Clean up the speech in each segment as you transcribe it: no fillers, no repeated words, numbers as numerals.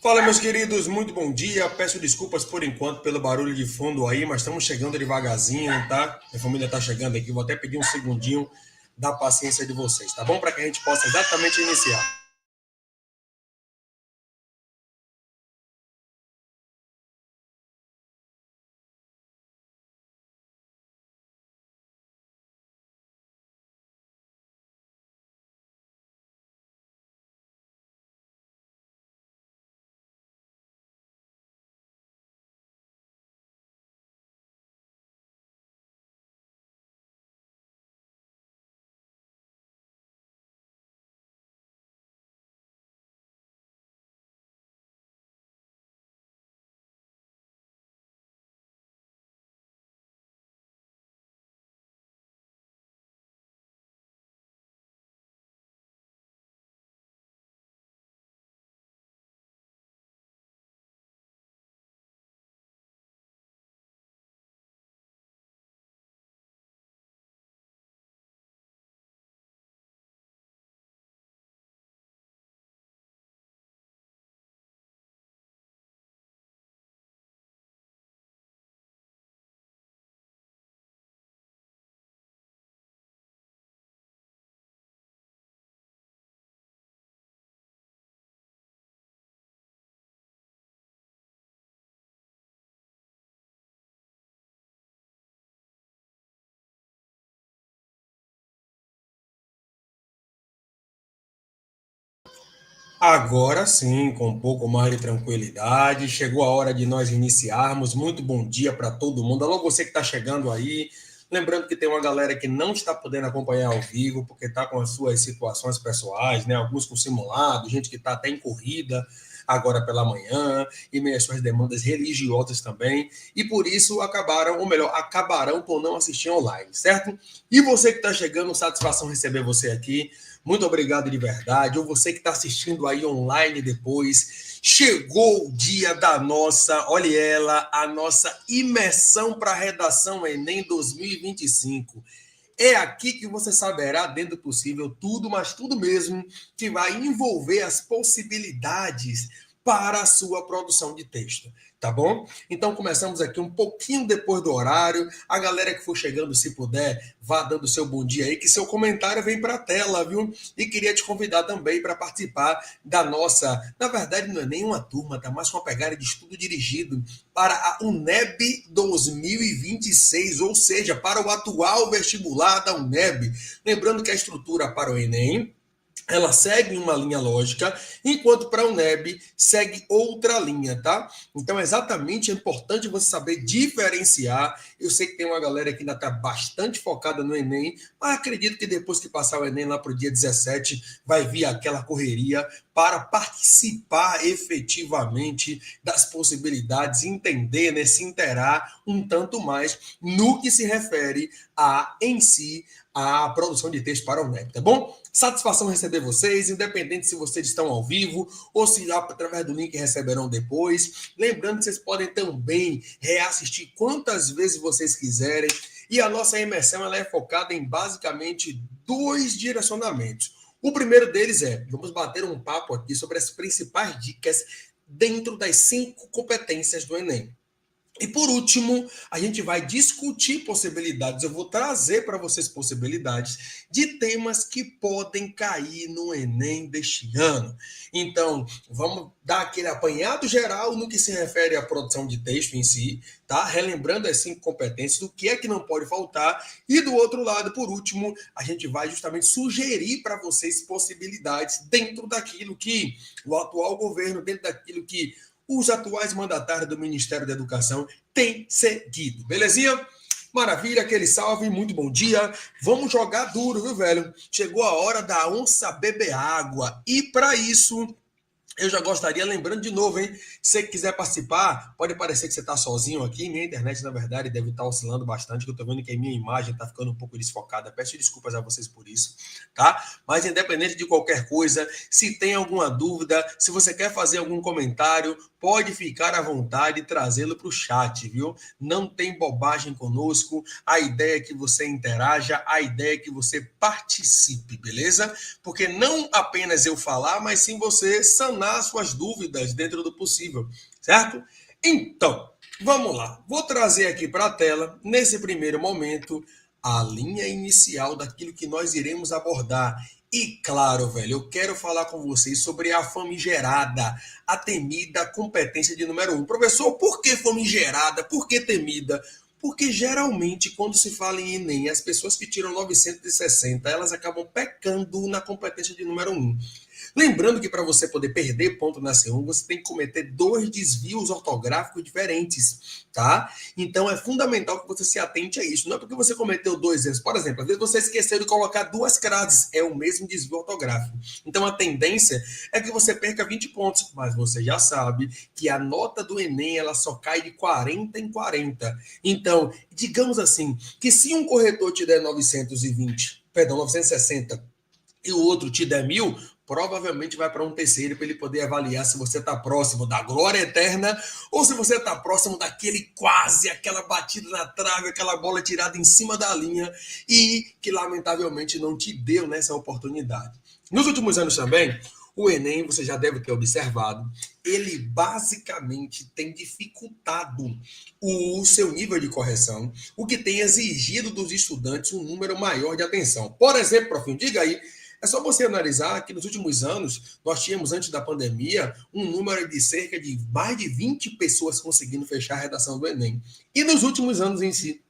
Fala, meus queridos, muito bom dia. Peço desculpas por enquanto pelo barulho de fundo aí, mas estamos chegando devagarzinho, tá? Minha família está chegando aqui, vou até pedir um segundinho da paciência de vocês, tá bom? Para que a gente possa exatamente iniciar. Agora sim, com um pouco mais de tranquilidade, chegou a hora de nós iniciarmos. Muito bom dia para todo mundo. Alô, você que está chegando aí. Lembrando que tem uma galera que não está podendo acompanhar ao vivo, porque está com as suas situações pessoais, né? Alguns com simulado, gente que está até em corrida agora pela manhã, e meio às suas demandas religiosas também, e por isso acabaram, ou melhor, acabarão por não assistir online, certo? E você que está chegando, satisfação receber você aqui. Muito obrigado de verdade. Ou você que está assistindo aí online depois. Chegou o dia da nossa, olha ela, a nossa imersão para a redação Enem 2025. É aqui que você saberá, dentro do possível, tudo, mas tudo mesmo, que vai envolver as possibilidades para a sua produção de texto, tá bom? Então começamos aqui um pouquinho depois do horário. A galera que for chegando, se puder, vá dando seu bom dia aí, que seu comentário vem para a tela, viu? E queria te convidar também para participar da nossa, na verdade não é nem uma turma, tá mais com uma pegada de estudo dirigido para a UNEB 2026, ou seja, para o atual vestibular da UNEB. Lembrando que a estrutura para o Enem ela segue uma linha lógica, enquanto para a UNEB segue outra linha, tá? Então, exatamente, é importante você saber diferenciar. Eu sei que tem uma galera que ainda está bastante focada no Enem, mas acredito que depois que passar o Enem lá para o dia 17, vai vir aquela correria para participar efetivamente das possibilidades, entender, né, se interar um tanto mais no que se refere a, em si, a produção de texto para o UNEB, tá bom? Satisfação receber vocês, independente se vocês estão ao vivo ou se lá através do link receberão depois. Lembrando que vocês podem também reassistir quantas vezes vocês quiserem. E a nossa imersão ela é focada em basicamente dois direcionamentos. O primeiro deles é, vamos bater um papo aqui sobre as principais dicas dentro das 5 competências do Enem. E por último, a gente vai discutir possibilidades. Eu vou trazer para vocês possibilidades de temas que podem cair no Enem deste ano. Então, vamos dar aquele apanhado geral no que se refere à produção de texto em si, tá? Relembrando as 5 competências, o que é que não pode faltar. E do outro lado, por último, a gente vai justamente sugerir para vocês possibilidades dentro daquilo que o atual governo, dentro daquilo que os atuais mandatários do Ministério da Educação têm seguido. Belezinha? Maravilha, aquele salve, muito bom dia. Vamos jogar duro, viu, velho? Chegou a hora da onça beber água. E para isso, eu já gostaria, lembrando de novo, hein? Se você quiser participar, pode parecer que você está sozinho aqui. Minha internet, na verdade, deve estar oscilando bastante, que eu estou vendo que a minha imagem está ficando um pouco desfocada. Peço desculpas a vocês por isso, tá? Mas independente de qualquer coisa, se tem alguma dúvida, se você quer fazer algum comentário, pode ficar à vontade e trazê-lo para o chat, viu? Não tem bobagem conosco. A ideia é que você interaja, a ideia é que você participe, beleza? Porque não apenas eu falar, mas sim você sanar suas dúvidas dentro do possível, certo? Então, vamos lá. Vou trazer aqui para a tela, nesse primeiro momento, a linha inicial daquilo que nós iremos abordar. E claro, velho, eu quero falar com vocês sobre a famigerada, a temida competência de número 1. Professor, por que famigerada? Por que temida? Porque geralmente, quando se fala em Enem, as pessoas que tiram 960, elas acabam pecando na competência de número 1. Lembrando que para você poder perder ponto na C1, você tem que cometer 2 desvios ortográficos diferentes, tá? Então é fundamental que você se atente a isso. Não é porque você cometeu 2 erros. Por exemplo, às vezes você esqueceu de colocar 2 crases, é o mesmo desvio ortográfico. Então a tendência é que você perca 20 pontos, mas você já sabe que a nota do Enem ela só cai de 40 em 40. Então, digamos assim, que se um corretor te der 960 e o outro te der 1000, provavelmente vai para um terceiro para ele poder avaliar se você está próximo da glória eterna ou se você está próximo daquele quase, aquela batida na trave, aquela bola tirada em cima da linha e que lamentavelmente não te deu nessa oportunidade. Nos últimos anos também, o Enem, você já deve ter observado, ele basicamente tem dificultado o seu nível de correção, o que tem exigido dos estudantes um número maior de atenção. Por exemplo, prof, diga aí, é só você analisar que nos últimos anos, nós tínhamos, antes da pandemia, um número de cerca de mais de 20 pessoas conseguindo fechar a redação do Enem. E nos últimos anos em si,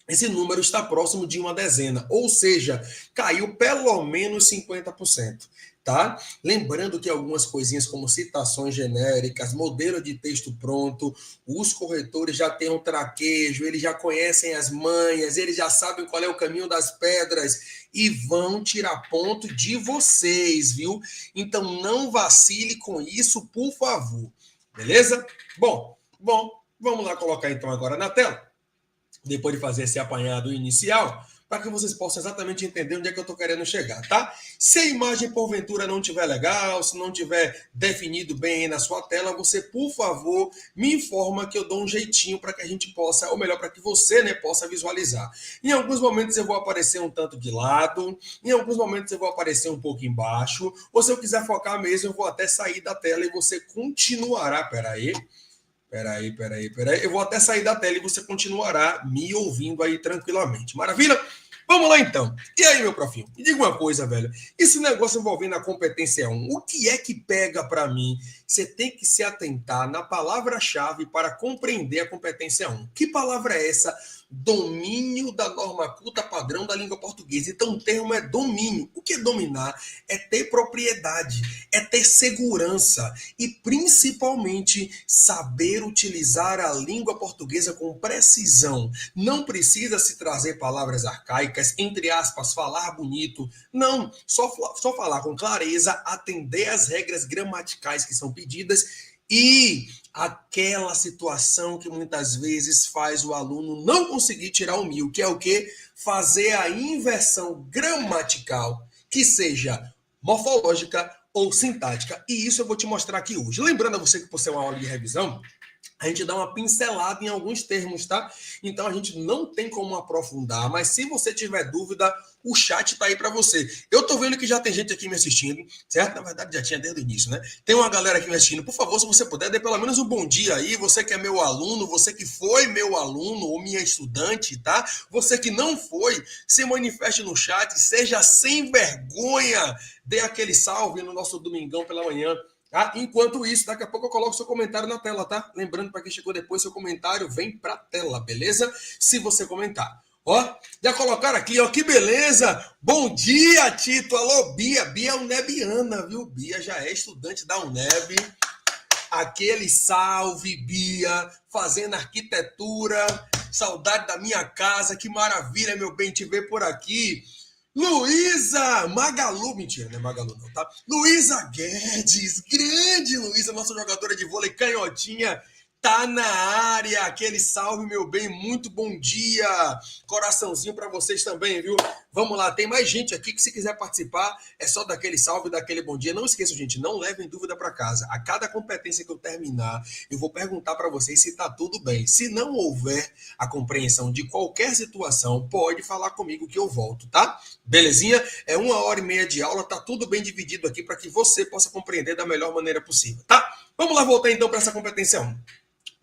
esse número está próximo de uma dezena, ou seja, caiu pelo menos 50%. Tá? Lembrando que algumas coisinhas como citações genéricas, modelo de texto pronto, os corretores já têm um traquejo, eles já conhecem as manhas, eles já sabem qual é o caminho das pedras e vão tirar ponto de vocês, viu? Então não vacile com isso, por favor. Beleza? Bom, vamos lá colocar então agora na tela, depois de fazer esse apanhado inicial, para que vocês possam exatamente entender onde é que eu estou querendo chegar, tá? Se a imagem, porventura, não estiver legal, se não estiver definido bem aí na sua tela, você, por favor, me informa que eu dou um jeitinho para que a gente possa, ou melhor, para que você, né, possa visualizar. Em alguns momentos eu vou aparecer um tanto de lado, em alguns momentos eu vou aparecer um pouco embaixo, ou se eu quiser focar mesmo, eu vou até sair da tela e você continuará, Peraí. Eu vou até sair da tela e você continuará me ouvindo aí tranquilamente. Maravilha? Vamos lá então. E aí, meu profinho? Me diga uma coisa, velho. Esse negócio envolvendo a competência 1, o que é que pega para mim? Você tem que se atentar na palavra-chave para compreender a competência 1. Que palavra é essa? Domínio da norma culta padrão da língua portuguesa. Então, o termo é domínio. O que é dominar? É ter propriedade, é ter segurança e, principalmente, saber utilizar a língua portuguesa com precisão. Não precisa se trazer palavras arcaicas, entre aspas, falar bonito. Não, só falar com clareza, atender às regras gramaticais que são pedidas e aquela situação que muitas vezes faz o aluno não conseguir tirar o 1000, que é o quê? Fazer a inversão gramatical, que seja morfológica ou sintática. E isso eu vou te mostrar aqui hoje. Lembrando a você que por ser uma aula de revisão, a gente dá uma pincelada em alguns termos, tá? Então a gente não tem como aprofundar, mas se você tiver dúvida, o chat tá aí para você. Eu tô vendo que já tem gente aqui me assistindo, certo? Na verdade já tinha desde o início, né? Tem uma galera aqui me assistindo. Por favor, se você puder, dê pelo menos um bom dia aí. Você que é meu aluno, você que foi meu aluno ou minha estudante, tá? Você que não foi, se manifeste no chat, seja sem vergonha, dê aquele salve no nosso domingão pela manhã. Ah, enquanto isso, daqui a pouco eu coloco seu comentário na tela, tá? Lembrando, para quem chegou depois, seu comentário vem para a tela, beleza? Se você comentar. Ó, já colocaram aqui, ó, que beleza! Bom dia, Tito! Alô, Bia! Bia é unebiana, viu? Bia já é estudante da UNEB. Aquele salve, Bia, fazendo arquitetura. Saudade da minha casa, que maravilha, meu bem, te ver por aqui. Luísa Magalu, mentira, não é Magalu não, tá? Luísa Guedes, grande Luísa, nossa jogadora de vôlei canhotinha. tá na área. Aquele salve, meu bem, muito bom dia. Coraçãozinho para vocês também, viu? Vamos lá, tem mais gente aqui que se quiser participar, é só daquele salve, daquele bom dia. Não esqueçam, gente, não levem dúvida para casa. A cada competência que eu terminar, eu vou perguntar para vocês se tá tudo bem. Se não houver a compreensão de qualquer situação, pode falar comigo que eu volto, tá? Belezinha? É 1h30 de aula, tá tudo bem dividido aqui para que você possa compreender da melhor maneira possível, tá? Vamos lá voltar então para essa competência 1.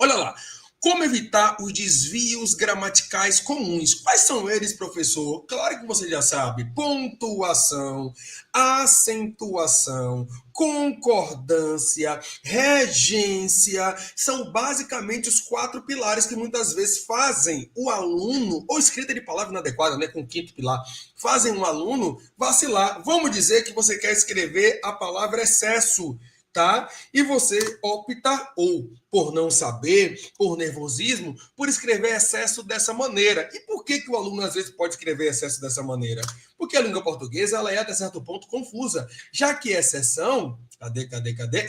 Olha lá. Como evitar os desvios gramaticais comuns? Quais são eles, professor? Claro que você já sabe. Pontuação, acentuação, concordância, regência. São basicamente os 4 pilares que muitas vezes fazem o aluno, ou escrita de palavra inadequada, né, com o 5º pilar, fazem um aluno vacilar. Vamos dizer que você quer escrever a palavra excesso, tá? E você opta, ou por não saber, por nervosismo, por escrever excesso dessa maneira. E por que o aluno às vezes pode escrever excesso dessa maneira? Porque a língua portuguesa ela é até certo ponto confusa, já que exceção,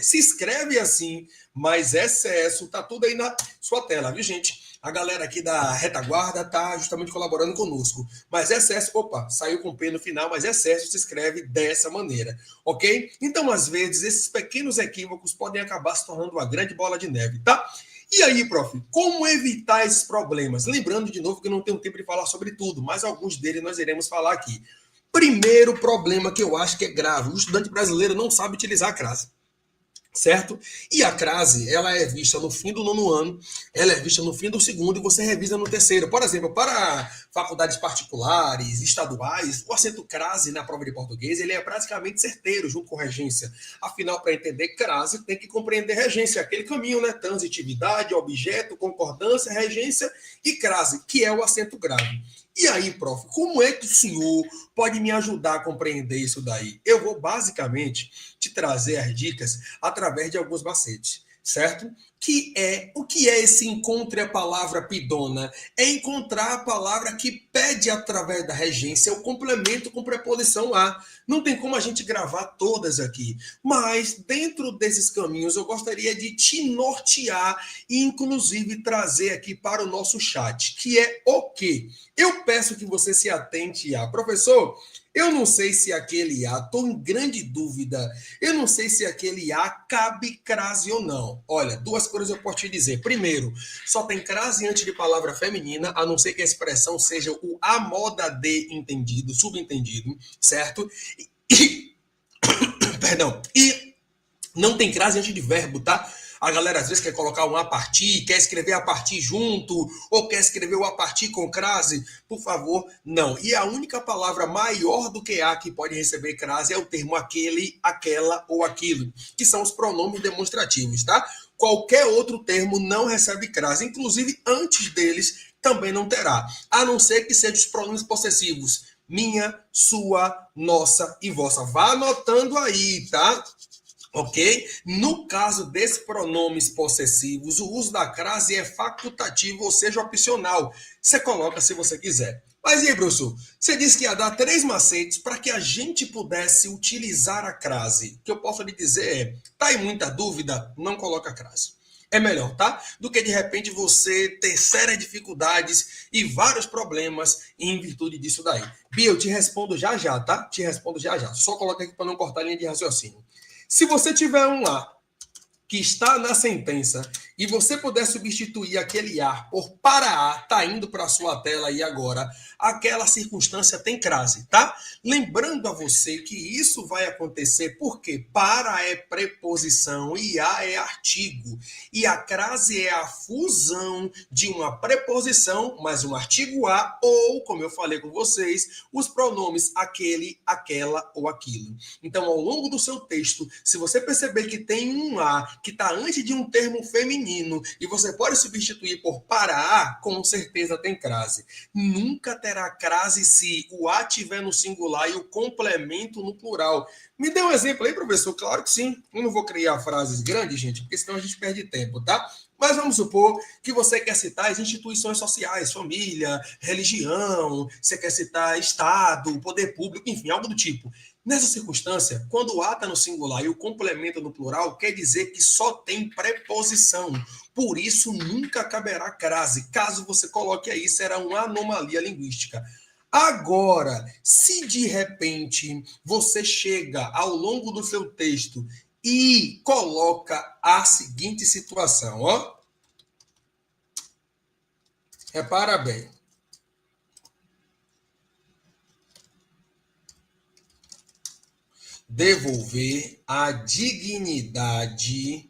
se escreve assim, mas excesso, tá tudo aí na sua tela, viu, gente? A galera aqui da retaguarda tá justamente colaborando conosco. Mas excesso, opa, saiu com P no final, mas excesso se escreve dessa maneira, ok? Então, às vezes, esses pequenos equívocos podem acabar se tornando uma grande bola de neve, tá? E aí, prof, como evitar esses problemas? Lembrando de novo que eu não tenho tempo de falar sobre tudo, mas alguns deles nós iremos falar aqui. Primeiro problema que eu acho que é grave, o estudante brasileiro não sabe utilizar a crase. Certo? E a crase, ela é vista no fim do 9º ano, ela é vista no fim do 2º e você revisa no 3º. Por exemplo, para faculdades particulares, estaduais, o acento crase na prova de português, ele é praticamente certeiro, junto com regência. Afinal, para entender crase, tem que compreender regência, aquele caminho, né? Transitividade, objeto, concordância, regência e crase, que é o acento grave. E aí, prof, como é que o senhor pode me ajudar a compreender isso daí? Eu vou basicamente te trazer as dicas através de alguns macetes, certo? O que é esse encontre a palavra pidona? É encontrar a palavra que pede através da regência o complemento com preposição a. Não tem como a gente gravar todas aqui, mas dentro desses caminhos eu gostaria de te nortear e inclusive trazer aqui para o nosso chat, que é o quê? Eu peço que você se atente a, professor, eu não sei se aquele A, estou em grande dúvida, eu não sei se aquele A cabe crase ou não. Olha, 2 coisas eu posso te dizer. Primeiro, só tem crase antes de palavra feminina, a não ser que a expressão seja o a moda de entendido, subentendido, certo? Perdão, e não tem crase antes de verbo, tá? A galera às vezes quer colocar um a partir, quer escrever a partir junto, ou quer escrever o a partir com crase. Por favor, não. E a única palavra maior do que a que pode receber crase é o termo aquele, aquela ou aquilo, que são os pronomes demonstrativos, tá? Qualquer outro termo não recebe crase, inclusive antes deles também não terá, a não ser que sejam os pronomes possessivos. Minha, sua, nossa e vossa. Vá anotando aí, tá? Ok? No caso desses pronomes possessivos, o uso da crase é facultativo, ou seja, opcional. Você coloca se você quiser. Mas e aí, professor? Você disse que ia dar 3 macetes para que a gente pudesse utilizar a crase. O que eu posso lhe dizer é, tá em muita dúvida? Não coloca a crase. É melhor, tá? Do que de repente você ter sérias dificuldades e vários problemas em virtude disso daí. Bia, eu te respondo já já, tá? Te respondo já já. Só coloca aqui para não cortar a linha de raciocínio. Se você tiver um A que está na sentença e você puder substituir aquele A por para A, tá indo para a sua tela aí agora, aquela circunstância tem crase, tá? Lembrando a você que isso vai acontecer porque para é preposição e A é artigo. E a crase é a fusão de uma preposição mais um artigo A ou, como eu falei com vocês, os pronomes aquele, aquela ou aquilo. Então, ao longo do seu texto, se você perceber que tem um A que está antes de um termo feminino e você pode substituir por para A, com certeza tem crase. Nunca terá crase se o A tiver no singular e o complemento no plural. Me dê um exemplo aí, professor? Claro que sim. Eu não vou criar frases grandes, gente, porque senão a gente perde tempo, tá? Mas vamos supor que você quer citar as instituições sociais, família, religião, você quer citar Estado, poder público, enfim, algo do tipo. Nessa circunstância, quando o a está no singular e o complemento no plural, quer dizer que só tem preposição. Por isso, nunca caberá crase. Caso você coloque aí, será uma anomalia linguística. Agora, se de repente você chega ao longo do seu texto e coloca a seguinte situação, ó. Repara bem. Devolver a dignidade,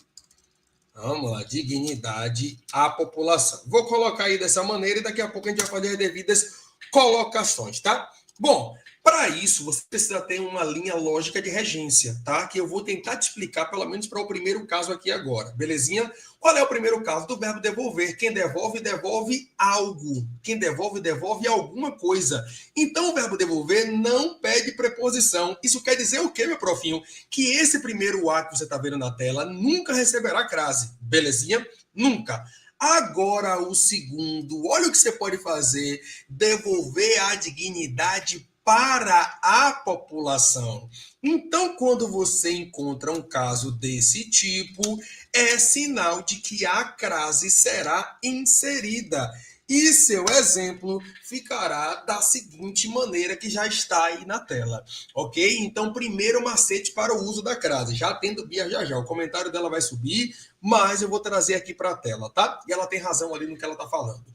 vamos lá, dignidade à população. Vou colocar aí dessa maneira e daqui a pouco a gente vai fazer as devidas colocações, tá? Bom, para isso você precisa ter uma linha lógica de regência, tá? Que eu vou tentar te explicar, pelo menos para o primeiro caso aqui agora, belezinha? Qual é o primeiro caso? Do verbo devolver. Quem devolve, devolve algo. Quem devolve, devolve alguma coisa. Então, o verbo devolver não pede preposição. Isso quer dizer o quê, meu profinho? Que esse primeiro a que você está vendo na tela nunca receberá crase. Belezinha? Nunca. Agora, o segundo, olha o que você pode fazer: devolver a dignidade para a população. Então, quando você encontra um caso desse tipo, é sinal de que a crase será inserida. E seu exemplo ficará da seguinte maneira que já está aí na tela, ok? Então, primeiro macete para o uso da crase. Já tendo Bia já. O comentário dela vai subir, mas eu vou trazer aqui para a tela, tá? E ela tem razão ali no que ela está falando.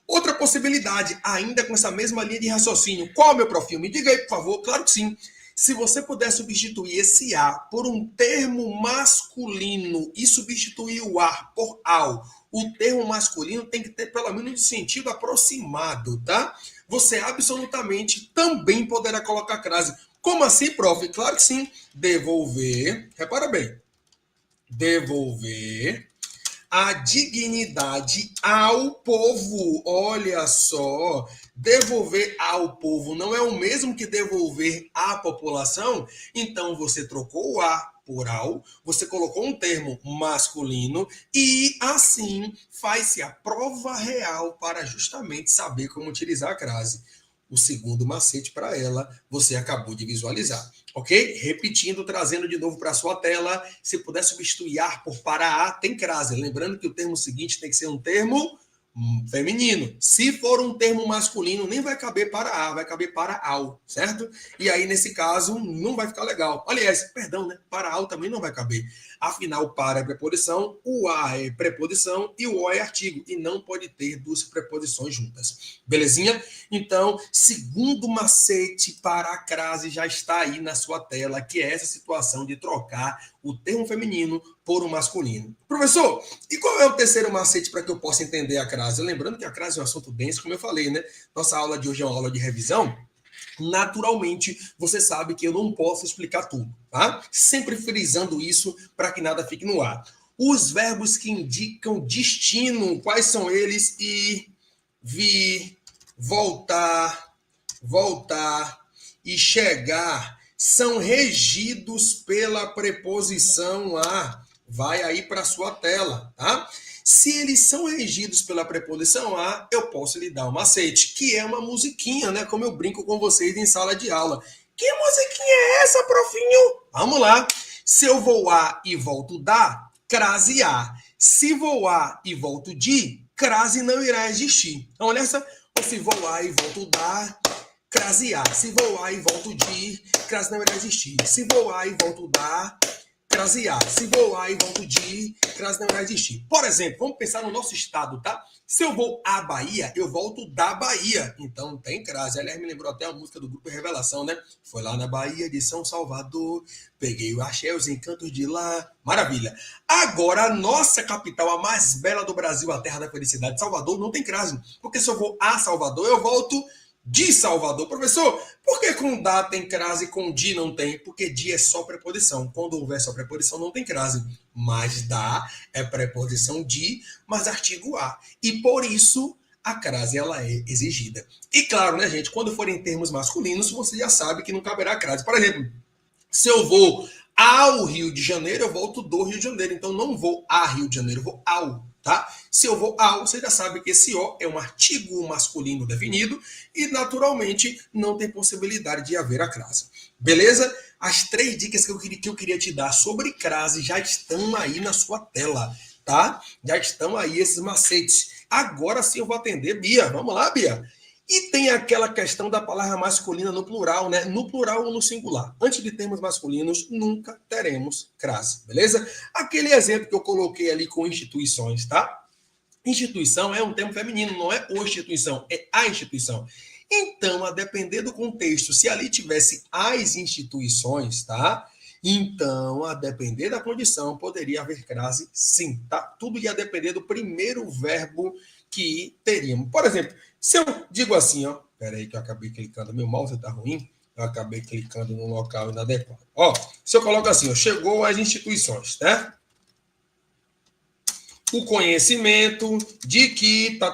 Outra possibilidade, ainda com essa mesma linha de raciocínio. Qual, meu profil? Me diga aí, por favor. Claro que sim. Se você puder substituir esse a por um termo masculino e substituir o a por ao, o termo masculino tem que ter pelo menos um sentido aproximado, tá? Você absolutamente também poderá colocar crase. Como assim, prof? Claro que sim. Devolver, repara bem, devolver a dignidade ao povo. Olha só, devolver ao povo não é o mesmo que devolver à população? Então você trocou o a por ao, você colocou um termo masculino e assim faz-se a prova real para justamente saber como utilizar a crase. O segundo macete para ela, você acabou de visualizar. Ok? Repetindo, trazendo de novo para a sua tela. Se puder substituir ar por para a, tem crase. Lembrando que o termo seguinte tem que ser um termo feminino. Se for um termo masculino, nem vai caber para a, vai caber para ao, certo? E aí, nesse caso, não vai ficar legal. Aliás, perdão, né? Para ao também não vai caber. Afinal, para é preposição, o a é preposição e o o é artigo. E não pode ter duas preposições juntas. Belezinha? Então, segundo macete para a crase já está aí na sua tela, que é essa situação de trocar o termo feminino por um masculino. Professor, e qual é o terceiro macete para que eu possa entender a crase? Lembrando que a crase é um assunto denso, como eu falei, né? Nossa aula de hoje é uma aula de revisão. Naturalmente, você sabe que eu não posso explicar tudo, tá? Sempre frisando isso para que nada fique no ar. Os verbos que indicam destino, quais são eles? Ir, vir, voltar, voltar e chegar são regidos pela preposição a. Vai aí para a sua tela, tá? Se eles são regidos pela preposição a, eu posso lhe dar um macete, que é uma musiquinha, né? Como eu brinco com vocês em sala de aula. Que musiquinha é essa, profinho? Vamos lá. Se eu vou a e volto da, crase a. Se vou a e volto de, crase não irá existir. Então, olha essa. Se vou a e volto da, crase a. Se vou a e volto de, crase não irá existir. Se vou a e volto da, crase a. Se vou a e volto de, crase não irá existir. Por exemplo, vamos pensar no nosso estado, tá? Se eu vou à Bahia, eu volto da Bahia. Então tem crase. Aliás, me lembrou até a música do grupo Revelação, né? Foi lá na Bahia de São Salvador, peguei o axé, os encantos de lá. Maravilha. Agora, a nossa capital, a mais bela do Brasil, a terra da felicidade, Salvador, não tem crase. Porque se eu vou a Salvador, eu volto de Salvador. Professor, por que com da tem crase e com de não tem? Porque de é só preposição. Quando houver só preposição, não tem crase. Mas da é preposição de, mas artigo a. E por isso a crase ela é exigida. E claro, né, gente, quando for em termos masculinos, você já sabe que não caberá crase. Por exemplo, se eu vou ao Rio de Janeiro, eu volto do Rio de Janeiro. Então não vou a Rio de Janeiro, eu vou ao. tá? Se eu vou ao, você já sabe que esse o é um artigo masculino definido e, naturalmente, não tem possibilidade de haver a crase. Beleza? As 3 dicas que eu queria te dar sobre crase já estão aí na sua tela, tá? Já estão aí esses macetes. Agora sim eu vou atender Bia. Vamos lá, Bia? E tem aquela questão da palavra masculina no plural, né? No plural ou no singular. Antes de termos masculinos, nunca teremos crase, beleza? Aquele exemplo que eu coloquei ali com instituições, tá? Instituição é um termo feminino, não é o instituição, é a instituição. Então, a depender do contexto, se ali tivesse as instituições, tá? Então, a depender da condição, poderia haver crase sim, tá? Tudo ia depender do primeiro verbo que teríamos. Por exemplo, se eu digo assim, ó, peraí que eu acabei clicando, meu mouse tá ruim, eu acabei clicando no local inadequado. Ó, se eu coloco assim, ó, chegou às instituições, né? O conhecimento de que tá.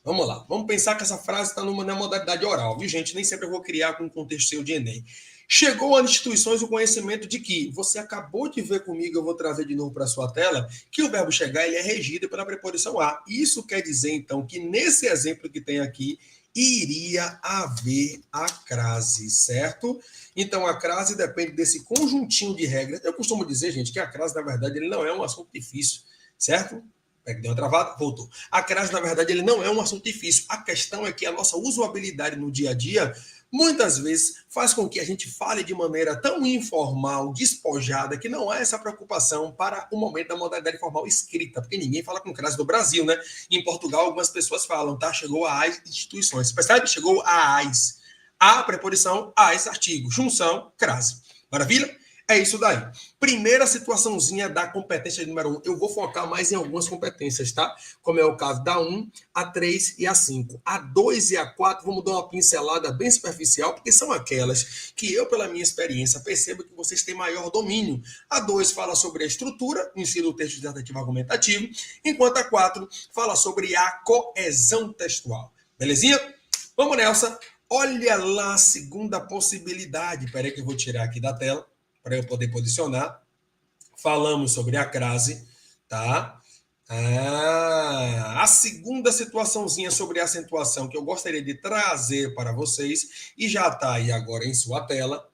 Vamos lá, vamos pensar que essa frase está na modalidade oral, viu, gente? Nem sempre eu vou criar com um contexto seu de Enem. Chegou às instituições o conhecimento de que, você acabou de ver comigo, eu vou trazer de novo para a sua tela, que o verbo chegar ele é regido pela preposição a. Isso quer dizer, então, que nesse exemplo que tem aqui, iria haver a crase, certo? Então, a crase depende desse conjuntinho de regras. Eu costumo dizer, gente, que a crase, na verdade, ele não é um assunto difícil, certo? Deu uma travada, voltou. A crase, na verdade, ele não é um assunto difícil. A questão é que a nossa usabilidade no dia a dia, muitas vezes, faz com que a gente fale de maneira tão informal, despojada, que não há essa preocupação para o momento da modalidade formal escrita, porque ninguém fala com crase do Brasil, né? Em Portugal, algumas pessoas falam, tá? Chegou às instituições. Percebe? Chegou às. A preposição, às, artigo. Junção, crase. Maravilha? É isso daí. Primeira situaçãozinha da competência número 1. Eu vou focar mais em algumas competências, tá? Como é o caso da 1, a 3 e a 5. A 2 e a 4, vamos dar uma pincelada bem superficial, porque são aquelas que eu, pela minha experiência, percebo que vocês têm maior domínio. A 2 fala sobre a estrutura, ensino o texto dissertativo argumentativo, enquanto a 4 fala sobre a coesão textual. Belezinha? Vamos nessa. Olha lá a segunda possibilidade. Espera aí que eu vou tirar aqui da tela para eu poder posicionar. Falamos sobre a crase, tá? A segunda situaçãozinha sobre a acentuação que eu gostaria de trazer para vocês, e já está aí agora em sua tela,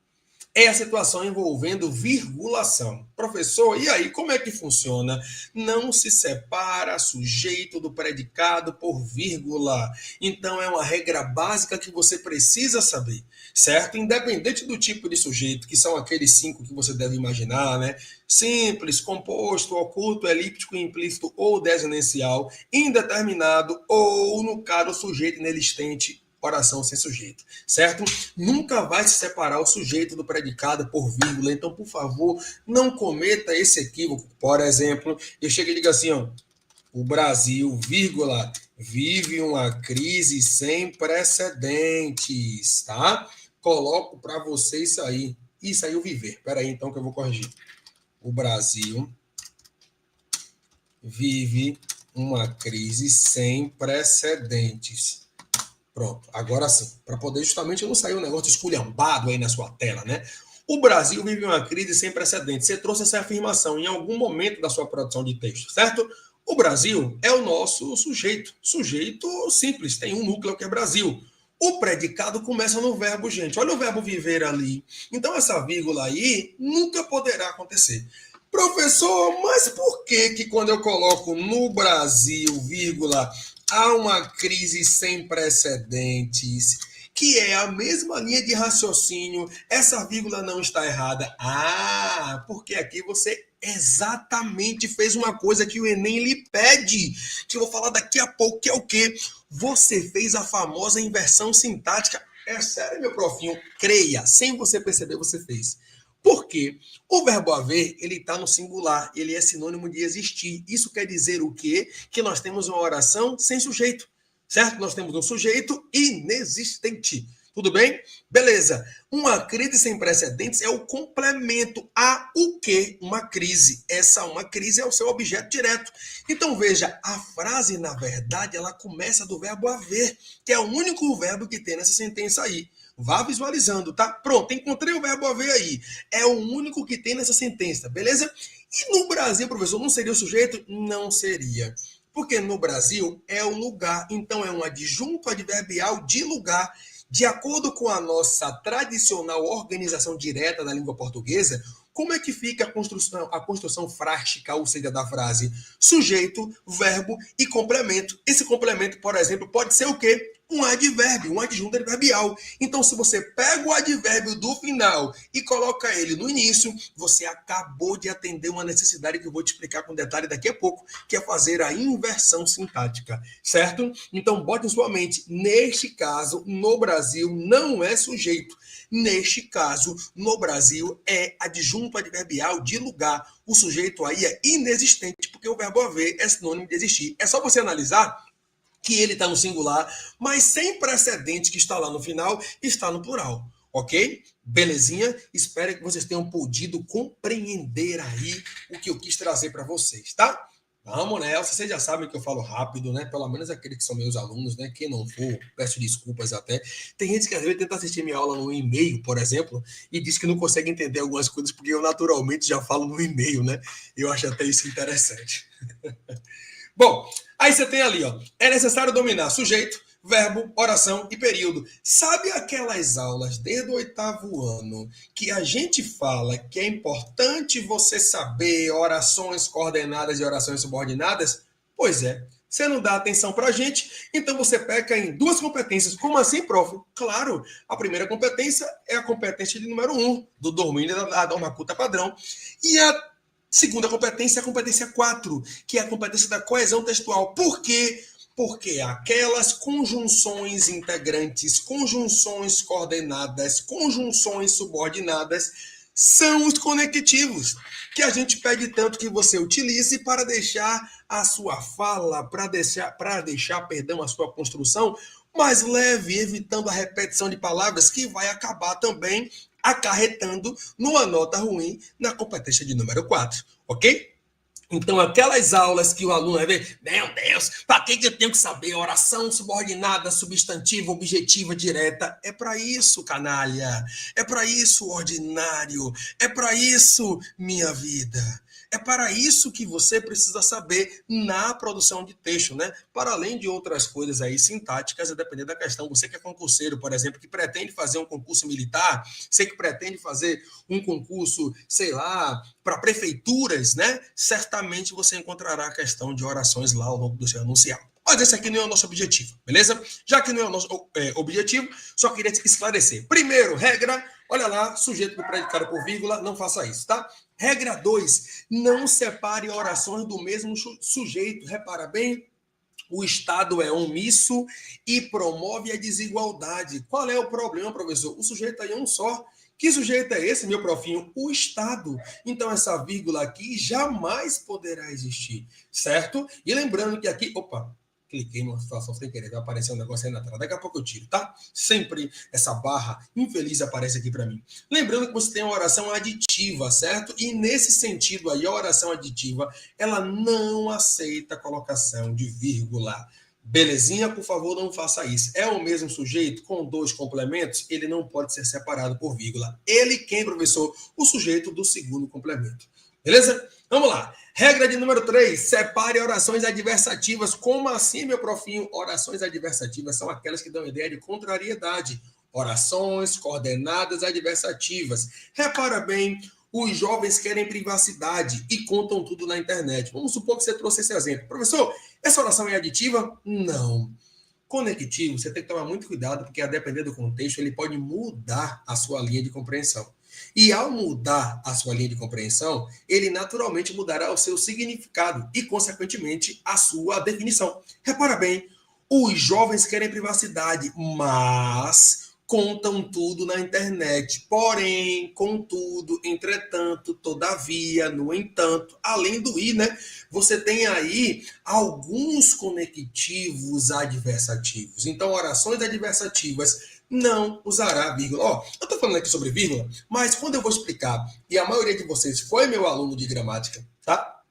é a situação envolvendo virgulação. Professor, e aí, como é que funciona? Não se separa sujeito do predicado por vírgula. Então, é uma regra básica que você precisa saber, certo? Independente do tipo de sujeito, que são aqueles 5 que você deve imaginar, né? Simples, composto, oculto, elíptico, implícito ou desindencial, indeterminado ou, no caso, sujeito inexistente, oração sem sujeito, certo? Nunca vai se separar o sujeito do predicado por vírgula, então, por favor, não cometa esse equívoco. Por exemplo, eu chego e digo assim, ó, o Brasil, vírgula, vive uma crise sem precedentes, tá? Coloco para você isso aí. Isso aí o viver. Espera aí, então, que eu vou corrigir. O Brasil vive uma crise sem precedentes. Pronto, agora sim, para poder justamente não sair um negócio esculhambado aí na sua tela, né? O Brasil vive uma crise sem precedentes. Você trouxe essa afirmação em algum momento da sua produção de texto, certo? O Brasil é o nosso sujeito. Sujeito simples, tem um núcleo que é Brasil. O predicado começa no verbo, gente. Olha o verbo viver ali. Então, essa vírgula aí nunca poderá acontecer. Professor, mas por que quando eu coloco no Brasil, vírgula, há uma crise sem precedentes, que é a mesma linha de raciocínio, essa vírgula não está errada? Ah, porque aqui você exatamente fez uma coisa que o Enem lhe pede, que eu vou falar daqui a pouco, que é o quê? Você fez a famosa inversão sintática. É sério, meu profinho? Creia, sem você perceber, você fez. Por quê? O verbo haver, ele está no singular, ele é sinônimo de existir. Isso quer dizer o quê? Que nós temos uma oração sem sujeito, certo? Nós temos um sujeito inexistente. Tudo bem? Beleza. Uma crise sem precedentes é o complemento a o quê? Uma crise. Uma crise é o seu objeto direto. Então, veja, a frase, na verdade, ela começa do verbo haver, que é o único verbo que tem nessa sentença aí. Vá visualizando, tá? Pronto, encontrei o verbo haver aí. É o único que tem nessa sentença, beleza? E no Brasil, professor, não seria o sujeito? Não seria. Porque no Brasil é o lugar, então é um adjunto adverbial de lugar. De acordo com a nossa tradicional organização direta da língua portuguesa, como é que fica a construção frástica, ou seja, da frase? Sujeito, verbo e complemento. Esse complemento, por exemplo, pode ser o quê? Um advérbio, um adjunto adverbial. Então, se você pega o advérbio do final e coloca ele no início, você acabou de atender uma necessidade que eu vou te explicar com detalhe daqui a pouco, que é fazer a inversão sintática, certo? Então, bote em sua mente, neste caso, no Brasil, não é sujeito. Neste caso, no Brasil, é adjunto adverbial de lugar. O sujeito aí é inexistente, porque o verbo haver é sinônimo de existir. É só você analisar que ele está no singular, mas sem precedente que está lá no final, está no plural. Ok? Belezinha? Espero que vocês tenham podido compreender aí o que eu quis trazer para vocês, tá? Vamos nessa, vocês já sabem que eu falo rápido, né? Pelo menos aqueles que são meus alunos, né? Quem não for, peço desculpas até. Tem gente que às vezes tenta assistir minha aula no e-mail, por exemplo, e diz que não consegue entender algumas coisas porque eu naturalmente já falo no e-mail, né? Eu acho até isso interessante. Bom, aí você tem ali, ó, é necessário dominar sujeito, verbo, oração e período. Sabe aquelas aulas desde o 8º ano que a gente fala que é importante você saber orações coordenadas e orações subordinadas? Pois é. Você não dá atenção para a gente, então você peca em duas competências. Como assim, prof? Claro, a primeira competência é a competência de número 1, do domínio da norma culta padrão. E a segunda competência é a competência 4, que é a competência da coesão textual. Por quê? Porque aquelas conjunções integrantes, conjunções coordenadas, conjunções subordinadas são os conectivos que a gente pede tanto que você utilize para deixar a sua fala, para deixar, perdão, a sua construção mais leve, evitando a repetição de palavras que vai acabar também acarretando numa nota ruim na competência de número 4, ok? Então, aquelas aulas que o aluno vai ver, meu Deus, para que eu tenho que saber oração subordinada, substantiva, objetiva, direta? É para isso, canalha. É para isso, ordinário. É para isso, minha vida. É para isso que você precisa saber na produção de texto, né? Para além de outras coisas aí sintáticas, a depender da questão. Você que é concurseiro, por exemplo, que pretende fazer um concurso militar, você que pretende fazer um concurso, sei lá, para prefeituras, né? Certamente você encontrará a questão de orações lá ao longo do seu anunciado. Mas esse aqui não é o nosso objetivo, beleza? Já que não é o nosso objetivo, só queria esclarecer. Primeiro, regra, olha lá, sujeito do predicado por vírgula, não faça isso, tá? Regra 2, não separe orações do mesmo sujeito. Repara bem, o Estado é omisso e promove a desigualdade. Qual é o problema, professor? O sujeito aí é um só. Que sujeito é esse, meu profinho? O Estado. Então, essa vírgula aqui jamais poderá existir, certo? E lembrando que aqui... Opa, cliquei numa situação sem querer, vai aparecer um negócio aí na tela. Daqui a pouco eu tiro, tá? Sempre essa barra infeliz aparece aqui para mim. Lembrando que você tem uma oração aditiva, certo? E nesse sentido aí, a oração aditiva, ela não aceita a colocação de vírgula. Belezinha? Por favor, não faça isso. É o mesmo sujeito com dois complementos, ele não pode ser separado por vírgula. Ele quem, professor? O sujeito do segundo complemento. Beleza? Vamos lá. Regra de número 3, separe orações adversativas. Como assim, meu profinho? Orações adversativas são aquelas que dão ideia de contrariedade. Orações coordenadas adversativas. Repara bem, os jovens querem privacidade e contam tudo na internet. Vamos supor que você trouxe esse exemplo. Professor, essa oração é aditiva? Não. Conectivo, você tem que tomar muito cuidado, porque a depender do contexto, ele pode mudar a sua linha de compreensão. E ao mudar a sua linha de compreensão, ele naturalmente mudará o seu significado e, consequentemente, a sua definição. Repara bem, os jovens querem privacidade, mas contam tudo na internet. Porém, contudo, entretanto, todavia, no entanto, além do i, né? Você tem aí alguns conectivos adversativos. Então, orações adversativas não usará vírgula. Ó, eu estou falando aqui sobre vírgula, mas quando eu vou explicar, e a maioria de vocês foi meu aluno de gramática, tá?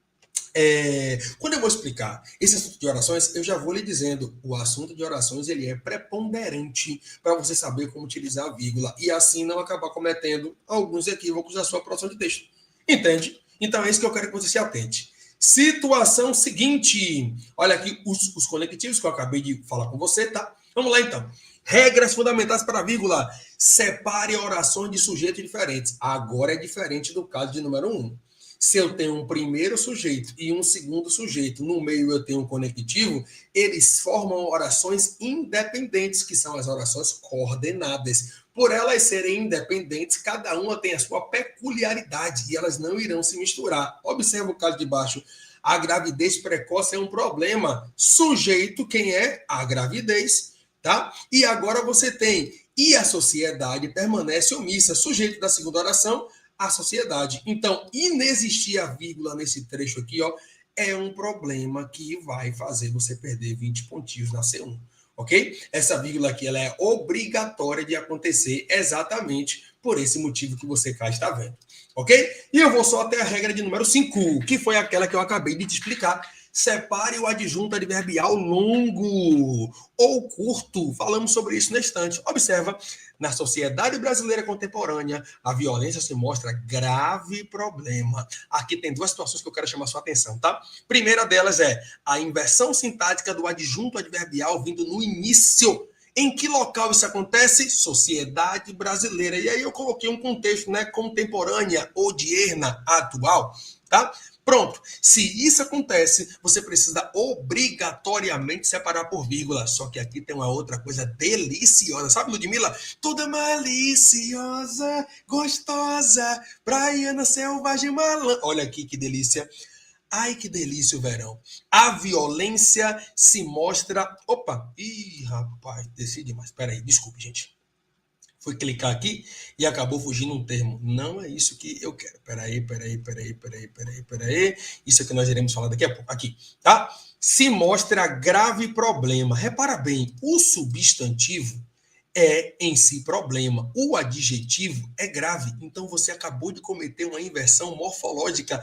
Quando eu vou explicar esse assunto de orações, eu já vou lhe dizendo, o assunto de orações ele é preponderante para você saber como utilizar a vírgula e assim não acabar cometendo alguns equívocos na sua produção de texto. Entende? Então é isso que eu quero que você se atente. Situação seguinte. Olha aqui os conectivos que eu acabei de falar com você, tá? Vamos lá então. Regras fundamentais para a vírgula. Separe orações de sujeitos diferentes. Agora é diferente do caso de número 1. Se eu tenho um primeiro sujeito e um segundo sujeito, no meio eu tenho um conectivo, eles formam orações independentes, que são as orações coordenadas. Por elas serem independentes, cada uma tem a sua peculiaridade e elas não irão se misturar. Observa o caso de baixo. A gravidez precoce é um problema. Sujeito, quem é? A gravidez, tá? E agora você tem, e a sociedade permanece omissa. Sujeito da segunda oração, a sociedade. Então, inexistir a vírgula nesse trecho aqui, ó, é um problema que vai fazer você perder 20 pontinhos na C1. Ok? Essa vírgula aqui ela é obrigatória de acontecer exatamente por esse motivo que você cá está vendo. Ok? E eu vou só até a regra de número 5, que foi aquela que eu acabei de te explicar. Separe o adjunto adverbial longo ou curto. Falamos sobre isso na estante. Observa, na sociedade brasileira contemporânea, a violência se mostra grave problema. Aqui tem duas situações que eu quero chamar sua atenção, tá? Primeira delas é a inversão sintática do adjunto adverbial vindo no início. Em que local isso acontece? Sociedade brasileira. E aí eu coloquei um contexto, né? Contemporânea, odierna, atual, tá? Pronto. Se isso acontece, você precisa obrigatoriamente separar por vírgula. Só que aqui tem uma outra coisa deliciosa. Sabe, Ludmilla? Toda maliciosa, gostosa, praiana, selvagem, malandra. Olha aqui que delícia. Ai, que delícia o verão. A violência se mostra... Opa! Ih, rapaz, desci demais. Peraí, desculpe, gente. Fui clicar aqui e acabou fugindo um termo. Não é isso que eu quero. Peraí. Isso é que nós iremos falar daqui a pouco. Aqui, tá? Se mostra grave problema. Repara bem, o substantivo é em si problema. O adjetivo é grave. Então você acabou de cometer uma inversão morfológica.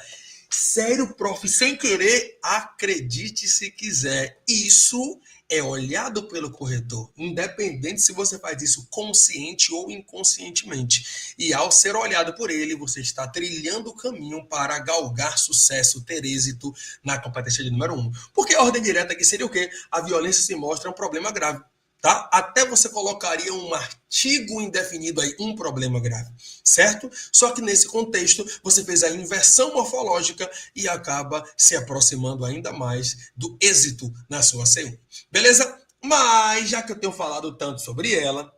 Sério, prof, sem querer, acredite se quiser. Isso é olhado pelo corretor, independente se você faz isso consciente ou inconscientemente. E ao ser olhado por ele, você está trilhando o caminho para galgar sucesso, ter êxito na competência de número 1. Porque a ordem direta aqui seria o quê? A violência se mostra um problema grave. Tá? Até você colocaria um artigo indefinido aí, um problema grave, certo? Só que nesse contexto, você fez a inversão morfológica e acaba se aproximando ainda mais do êxito na sua C1. Beleza? Mas, já que eu tenho falado tanto sobre ela,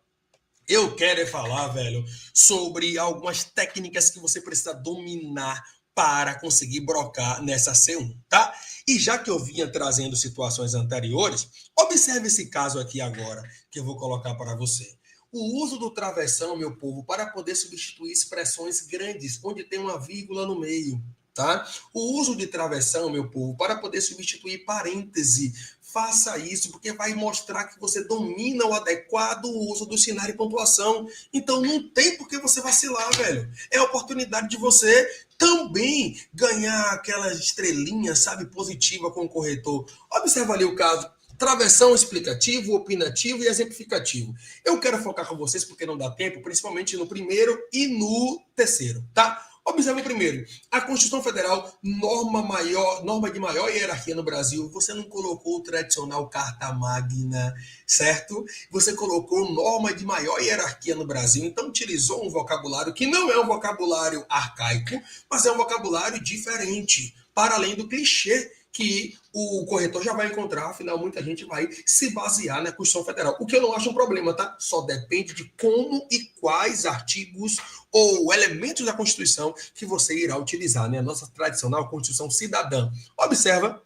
eu quero falar, velho, sobre algumas técnicas que você precisa dominar para conseguir brocar nessa C1, tá? E já que eu vinha trazendo situações anteriores, observe esse caso aqui agora, que eu vou colocar para você. O uso do travessão, meu povo, para poder substituir expressões grandes, onde tem uma vírgula no meio, tá? O uso de travessão, meu povo, para poder substituir parêntese. Faça isso, porque vai mostrar que você domina o adequado uso do sinal e pontuação. Então não tem por que você vacilar, velho. É a oportunidade de você também ganhar aquelas estrelinhas, sabe, positiva com o corretor. Observa ali o caso. Travessão explicativo, opinativo e exemplificativo. Eu quero focar com vocês porque não dá tempo, principalmente no primeiro e no terceiro, tá? Observe o primeiro. A Constituição Federal, norma de maior hierarquia no Brasil, você não colocou o tradicional Carta Magna, certo? Você colocou norma de maior hierarquia no Brasil, então utilizou um vocabulário que não é um vocabulário arcaico, mas é um vocabulário diferente, para além do clichê que o corretor já vai encontrar, afinal, muita gente vai se basear na Constituição Federal. O que eu não acho um problema, tá? Só depende de como e quais artigos ou elementos da Constituição que você irá utilizar, né? A nossa tradicional Constituição Cidadã. Observa.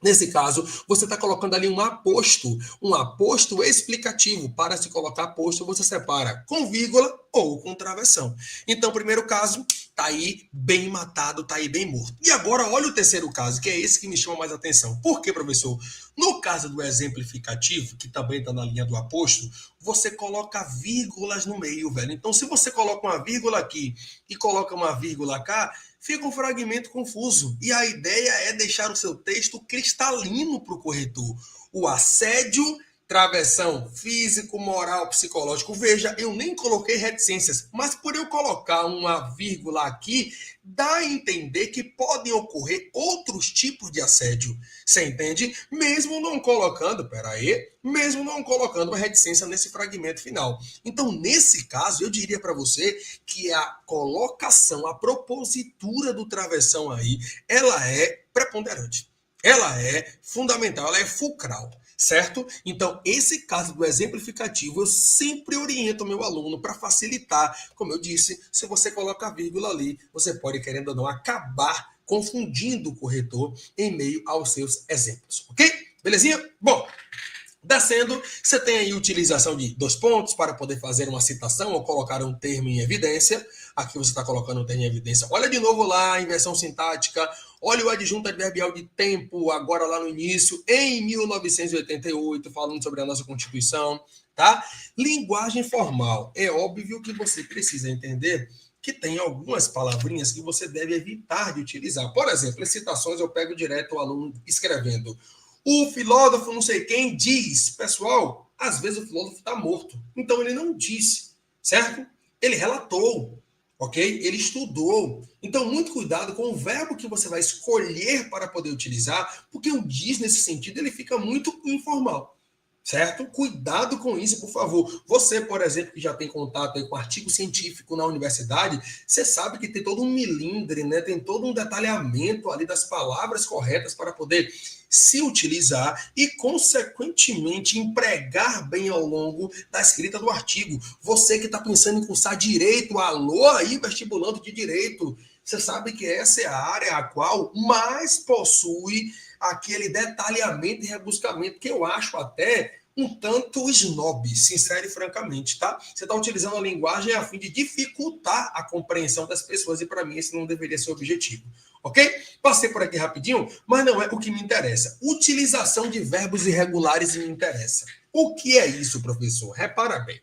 Nesse caso, você está colocando ali um aposto explicativo. Para se colocar aposto, você separa com vírgula ou com travessão. Então, primeiro caso, tá aí bem matado, tá aí bem morto. E agora, olha o terceiro caso, que é esse que me chama mais atenção. Por quê, professor? No caso do exemplificativo, que também está na linha do aposto, você coloca vírgulas no meio, velho. Então, se você coloca uma vírgula aqui e coloca uma vírgula cá, fica um fragmento confuso. E a ideia é deixar o seu texto cristalino para o corretor. O assédio Travessão físico, moral, psicológico. Veja, eu nem coloquei reticências, mas por eu colocar uma vírgula aqui, dá a entender que podem ocorrer outros tipos de assédio. Você entende? Mesmo não colocando, mesmo não colocando uma reticência nesse fragmento final. Então, nesse caso, eu diria para você que a colocação, a propositura do travessão aí, ela é preponderante. Ela é fundamental, ela é fulcral. Certo? Então, esse caso do exemplificativo, eu sempre oriento o meu aluno para facilitar. Como eu disse, se você coloca a vírgula ali, você pode, querendo ou não, acabar confundindo o corretor em meio aos seus exemplos. Ok? Belezinha? Bom, descendo, você tem aí a utilização de 2 pontos para poder fazer uma citação ou colocar um termo em evidência. Aqui você está colocando um termo em evidência. Olha de novo lá a inversão sintática. Olha o adjunto adverbial de tempo, agora lá no início, em 1988, falando sobre a nossa Constituição. Tá? Linguagem formal. É óbvio que você precisa entender que tem algumas palavrinhas que você deve evitar de utilizar. Por exemplo, em citações eu pego direto o aluno escrevendo: o filósofo não sei quem diz. Pessoal, às vezes o filósofo está morto. Então ele não disse, certo? Ele relatou, ok? Ele estudou. Então, muito cuidado com o verbo que você vai escolher para poder utilizar, porque o diz, nesse sentido, ele fica muito informal. Certo? Cuidado com isso, por favor. Você, por exemplo, que já tem contato aí com artigo científico na universidade, você sabe que tem todo um milindre, né? Tem todo um detalhamento ali das palavras corretas para poder se utilizar e, consequentemente, empregar bem ao longo da escrita do artigo. Você que está pensando em cursar direito, alô aí, vestibulando de direito, você sabe que essa é a área a qual mais possui aquele detalhamento e rebuscamento que eu acho até um tanto snob, sincero e francamente, tá? Você está utilizando a linguagem a fim de dificultar a compreensão das pessoas e para mim esse não deveria ser o objetivo, ok? Passei por aqui rapidinho, mas não é o que me interessa. Utilização de verbos irregulares me interessa. O que é isso, professor? Repara bem.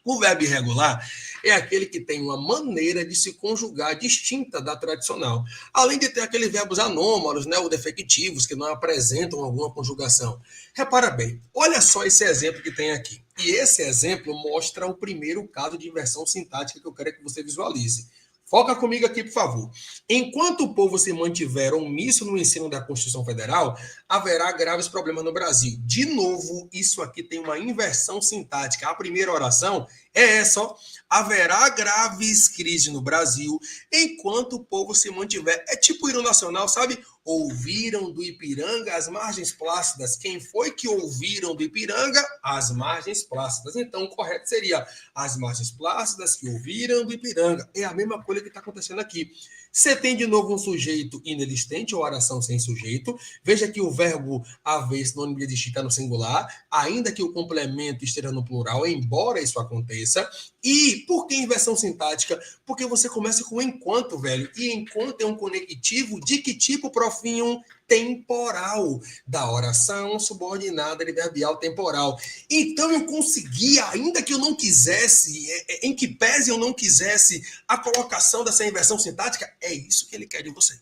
O verbo irregular é aquele que tem uma maneira de se conjugar distinta da tradicional. Além de ter aqueles verbos anômalos, né, ou defectivos, que não apresentam alguma conjugação. Repara bem, olha só esse exemplo que tem aqui. E esse exemplo mostra o primeiro caso de inversão sintática que eu quero que você visualize. Foca comigo aqui, por favor. Enquanto o povo se mantiver omisso no ensino da Constituição Federal, haverá graves problemas no Brasil. De novo, isso aqui tem uma inversão sintática. A primeira oração é essa, ó. Haverá graves crises no Brasil enquanto o povo se mantiver. É tipo o hino nacional, sabe? Ouviram do Ipiranga as margens plácidas. Quem foi que ouviram do Ipiranga? As margens plácidas. Então, o correto seria as margens plácidas que ouviram do Ipiranga. É a mesma coisa que está acontecendo aqui. Você tem de novo um sujeito inexistente ou oração sem sujeito. Veja que o verbo haver, sinônimo de existir, está no singular, ainda que o complemento esteja no plural, embora isso aconteça. E por que inversão sintática? Porque você começa com enquanto, velho. E enquanto é um conectivo de que tipo, profinho? Temporal, da oração subordinada adverbial temporal. Então eu consegui, ainda que eu não quisesse, em que pese eu não quisesse a colocação dessa inversão sintática, é isso que ele quer de você.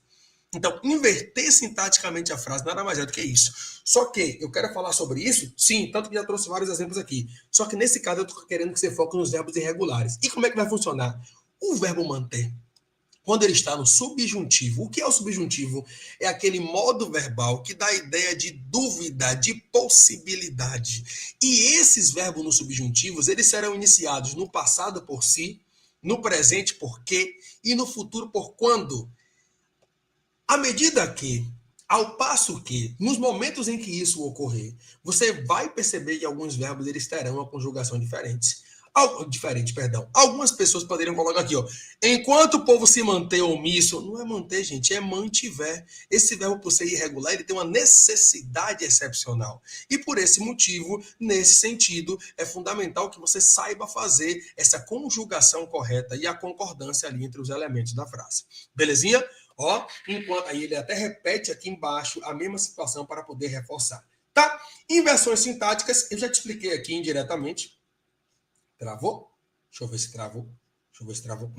Então, inverter sintaticamente a frase nada mais é do que isso. Só que eu quero falar sobre isso, sim, tanto que já trouxe vários exemplos aqui. Só que nesse caso eu estou querendo que você foque nos verbos irregulares. E como é que vai funcionar? O verbo manter, quando ele está no subjuntivo. O que é o subjuntivo? É aquele modo verbal que dá a ideia de dúvida, de possibilidade. E esses verbos no subjuntivos, eles serão iniciados no passado por si, no presente por que e no futuro por quando. À medida que, ao passo que, nos momentos em que isso ocorrer, você vai perceber que alguns verbos eles terão uma conjugação diferente, perdão. Algumas pessoas poderiam colocar aqui, ó. Enquanto o povo se manter omisso, não é manter, gente, é mantiver. Esse verbo, por ser irregular, ele tem uma necessidade excepcional. E por esse motivo, nesse sentido, é fundamental que você saiba fazer essa conjugação correta e a concordância ali entre os elementos da frase. Belezinha? Ó, enquanto aí ele até repete aqui embaixo a mesma situação para poder reforçar. Tá? Inversões sintáticas, eu já te expliquei aqui indiretamente. Travou? Deixa eu ver se travou. Deixa eu ver se travou.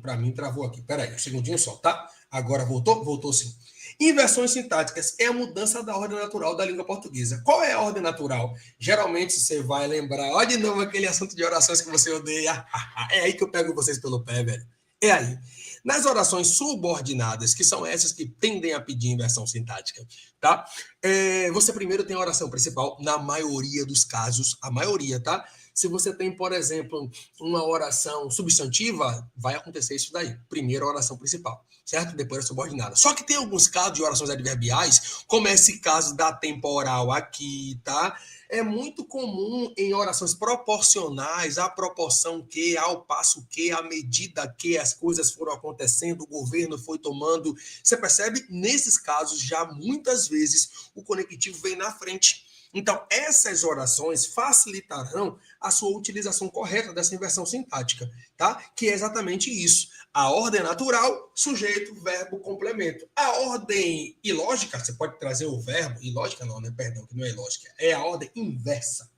Para mim travou aqui. Peraí, um segundinho só, tá? Agora voltou? Voltou sim. Inversões sintáticas é a mudança da ordem natural da língua portuguesa. Qual é a ordem natural? Geralmente você vai lembrar, olha de novo aquele assunto de orações que você odeia. É aí que eu pego vocês pelo pé, velho. É aí. Nas orações subordinadas, que são essas que tendem a pedir inversão sintática, tá? Você primeiro tem a oração principal, na maioria dos casos, a maioria, tá? Se você tem, por exemplo, uma oração substantiva, vai acontecer isso daí. Primeiro a oração principal, certo? Depois a subordinada. Só que tem alguns casos de orações adverbiais, como esse caso da temporal aqui, tá? É muito comum em orações proporcionais, à proporção que, ao passo que, à medida que as coisas foram acontecendo, o governo foi tomando. Você percebe? Nesses casos, já muitas vezes, o conectivo vem na frente. Então, essas orações facilitarão a sua utilização correta dessa inversão sintática, tá? Que é exatamente isso. A ordem natural, sujeito, verbo, complemento. A ordem ilógica, você pode trazer o verbo, ilógica não, né? Perdão, que não é ilógica, é a ordem inversa.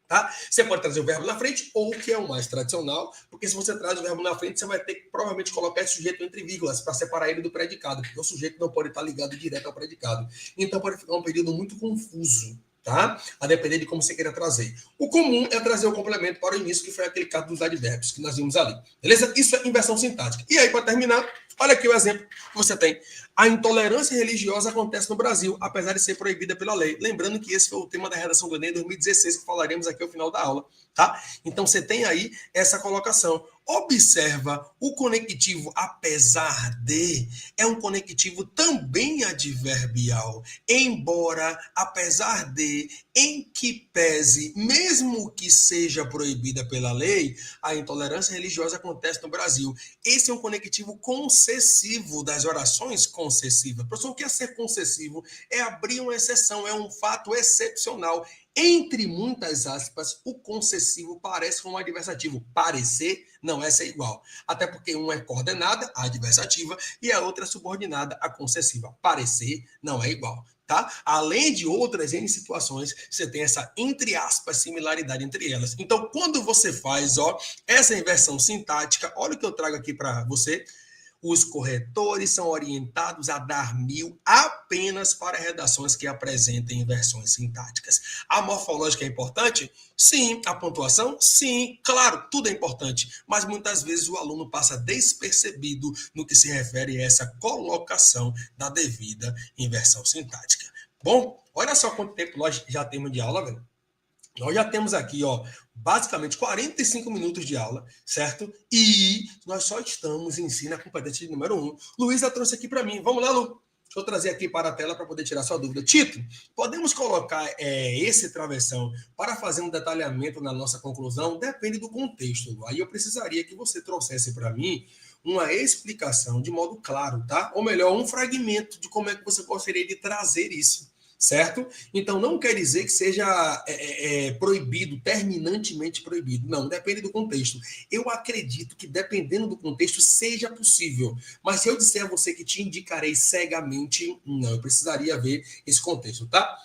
Tá? Você pode trazer o verbo na frente, ou o que é o mais tradicional, porque se você traz o verbo na frente, você vai ter que provavelmente colocar esse sujeito entre vírgulas para separar ele do predicado, porque o sujeito não pode estar ligado direto ao predicado. Então pode ficar um período muito confuso, tá? A depender de como você queira trazer. O comum é trazer o complemento para o início, que foi aquele caso dos advérbios que nós vimos ali. Beleza? Isso é inversão sintática. E aí, para terminar, olha aqui o exemplo que você tem. A intolerância religiosa acontece no Brasil, apesar de ser proibida pela lei. Lembrando que esse foi o tema da redação do Enem 2016, que falaremos aqui ao final da aula, tá? Então você tem aí essa colocação. Observa, o conectivo apesar de é um conectivo também adverbial, embora, apesar de, em que pese, mesmo que seja proibida pela lei, a intolerância religiosa acontece no Brasil. Esse é um conectivo concessivo das orações concessivas. Professor, o que é ser concessivo? É abrir uma exceção, é um fato excepcional. Entre muitas aspas, o concessivo parece com um adversativo. Parecer não é ser igual. Até porque uma é coordenada, a adversativa, e a outra é subordinada, a concessiva. Parecer não é igual. Tá? Além de outras N situações, você tem essa, entre aspas, similaridade entre elas. Então, quando você faz essa inversão sintática, olha o que eu trago aqui para você. Os corretores são orientados a dar 1000 apenas para redações que apresentem inversões sintáticas. A morfológica é importante? Sim. A pontuação? Sim. Claro, tudo é importante, mas muitas vezes o aluno passa despercebido no que se refere a essa colocação da devida inversão sintática. Bom, olha só quanto tempo nós já temos de aula, velho. Nós já temos aqui, basicamente 45 minutos de aula, certo? E nós só estamos em si na competência de número 1. Luísa trouxe aqui para mim. Vamos lá, Lu? Deixa eu trazer aqui para a tela para poder tirar sua dúvida. Tito, podemos colocar esse travessão para fazer um detalhamento na nossa conclusão? Depende do contexto, Lu. Aí eu precisaria que você trouxesse para mim uma explicação de modo claro, tá? Ou melhor, um fragmento de como é que você gostaria de trazer isso. Certo? Então, não quer dizer que seja proibido, terminantemente proibido. Não, depende do contexto. Eu acredito que, dependendo do contexto, seja possível. Mas se eu disser a você que te indicarei cegamente, não, eu precisaria ver esse contexto, tá?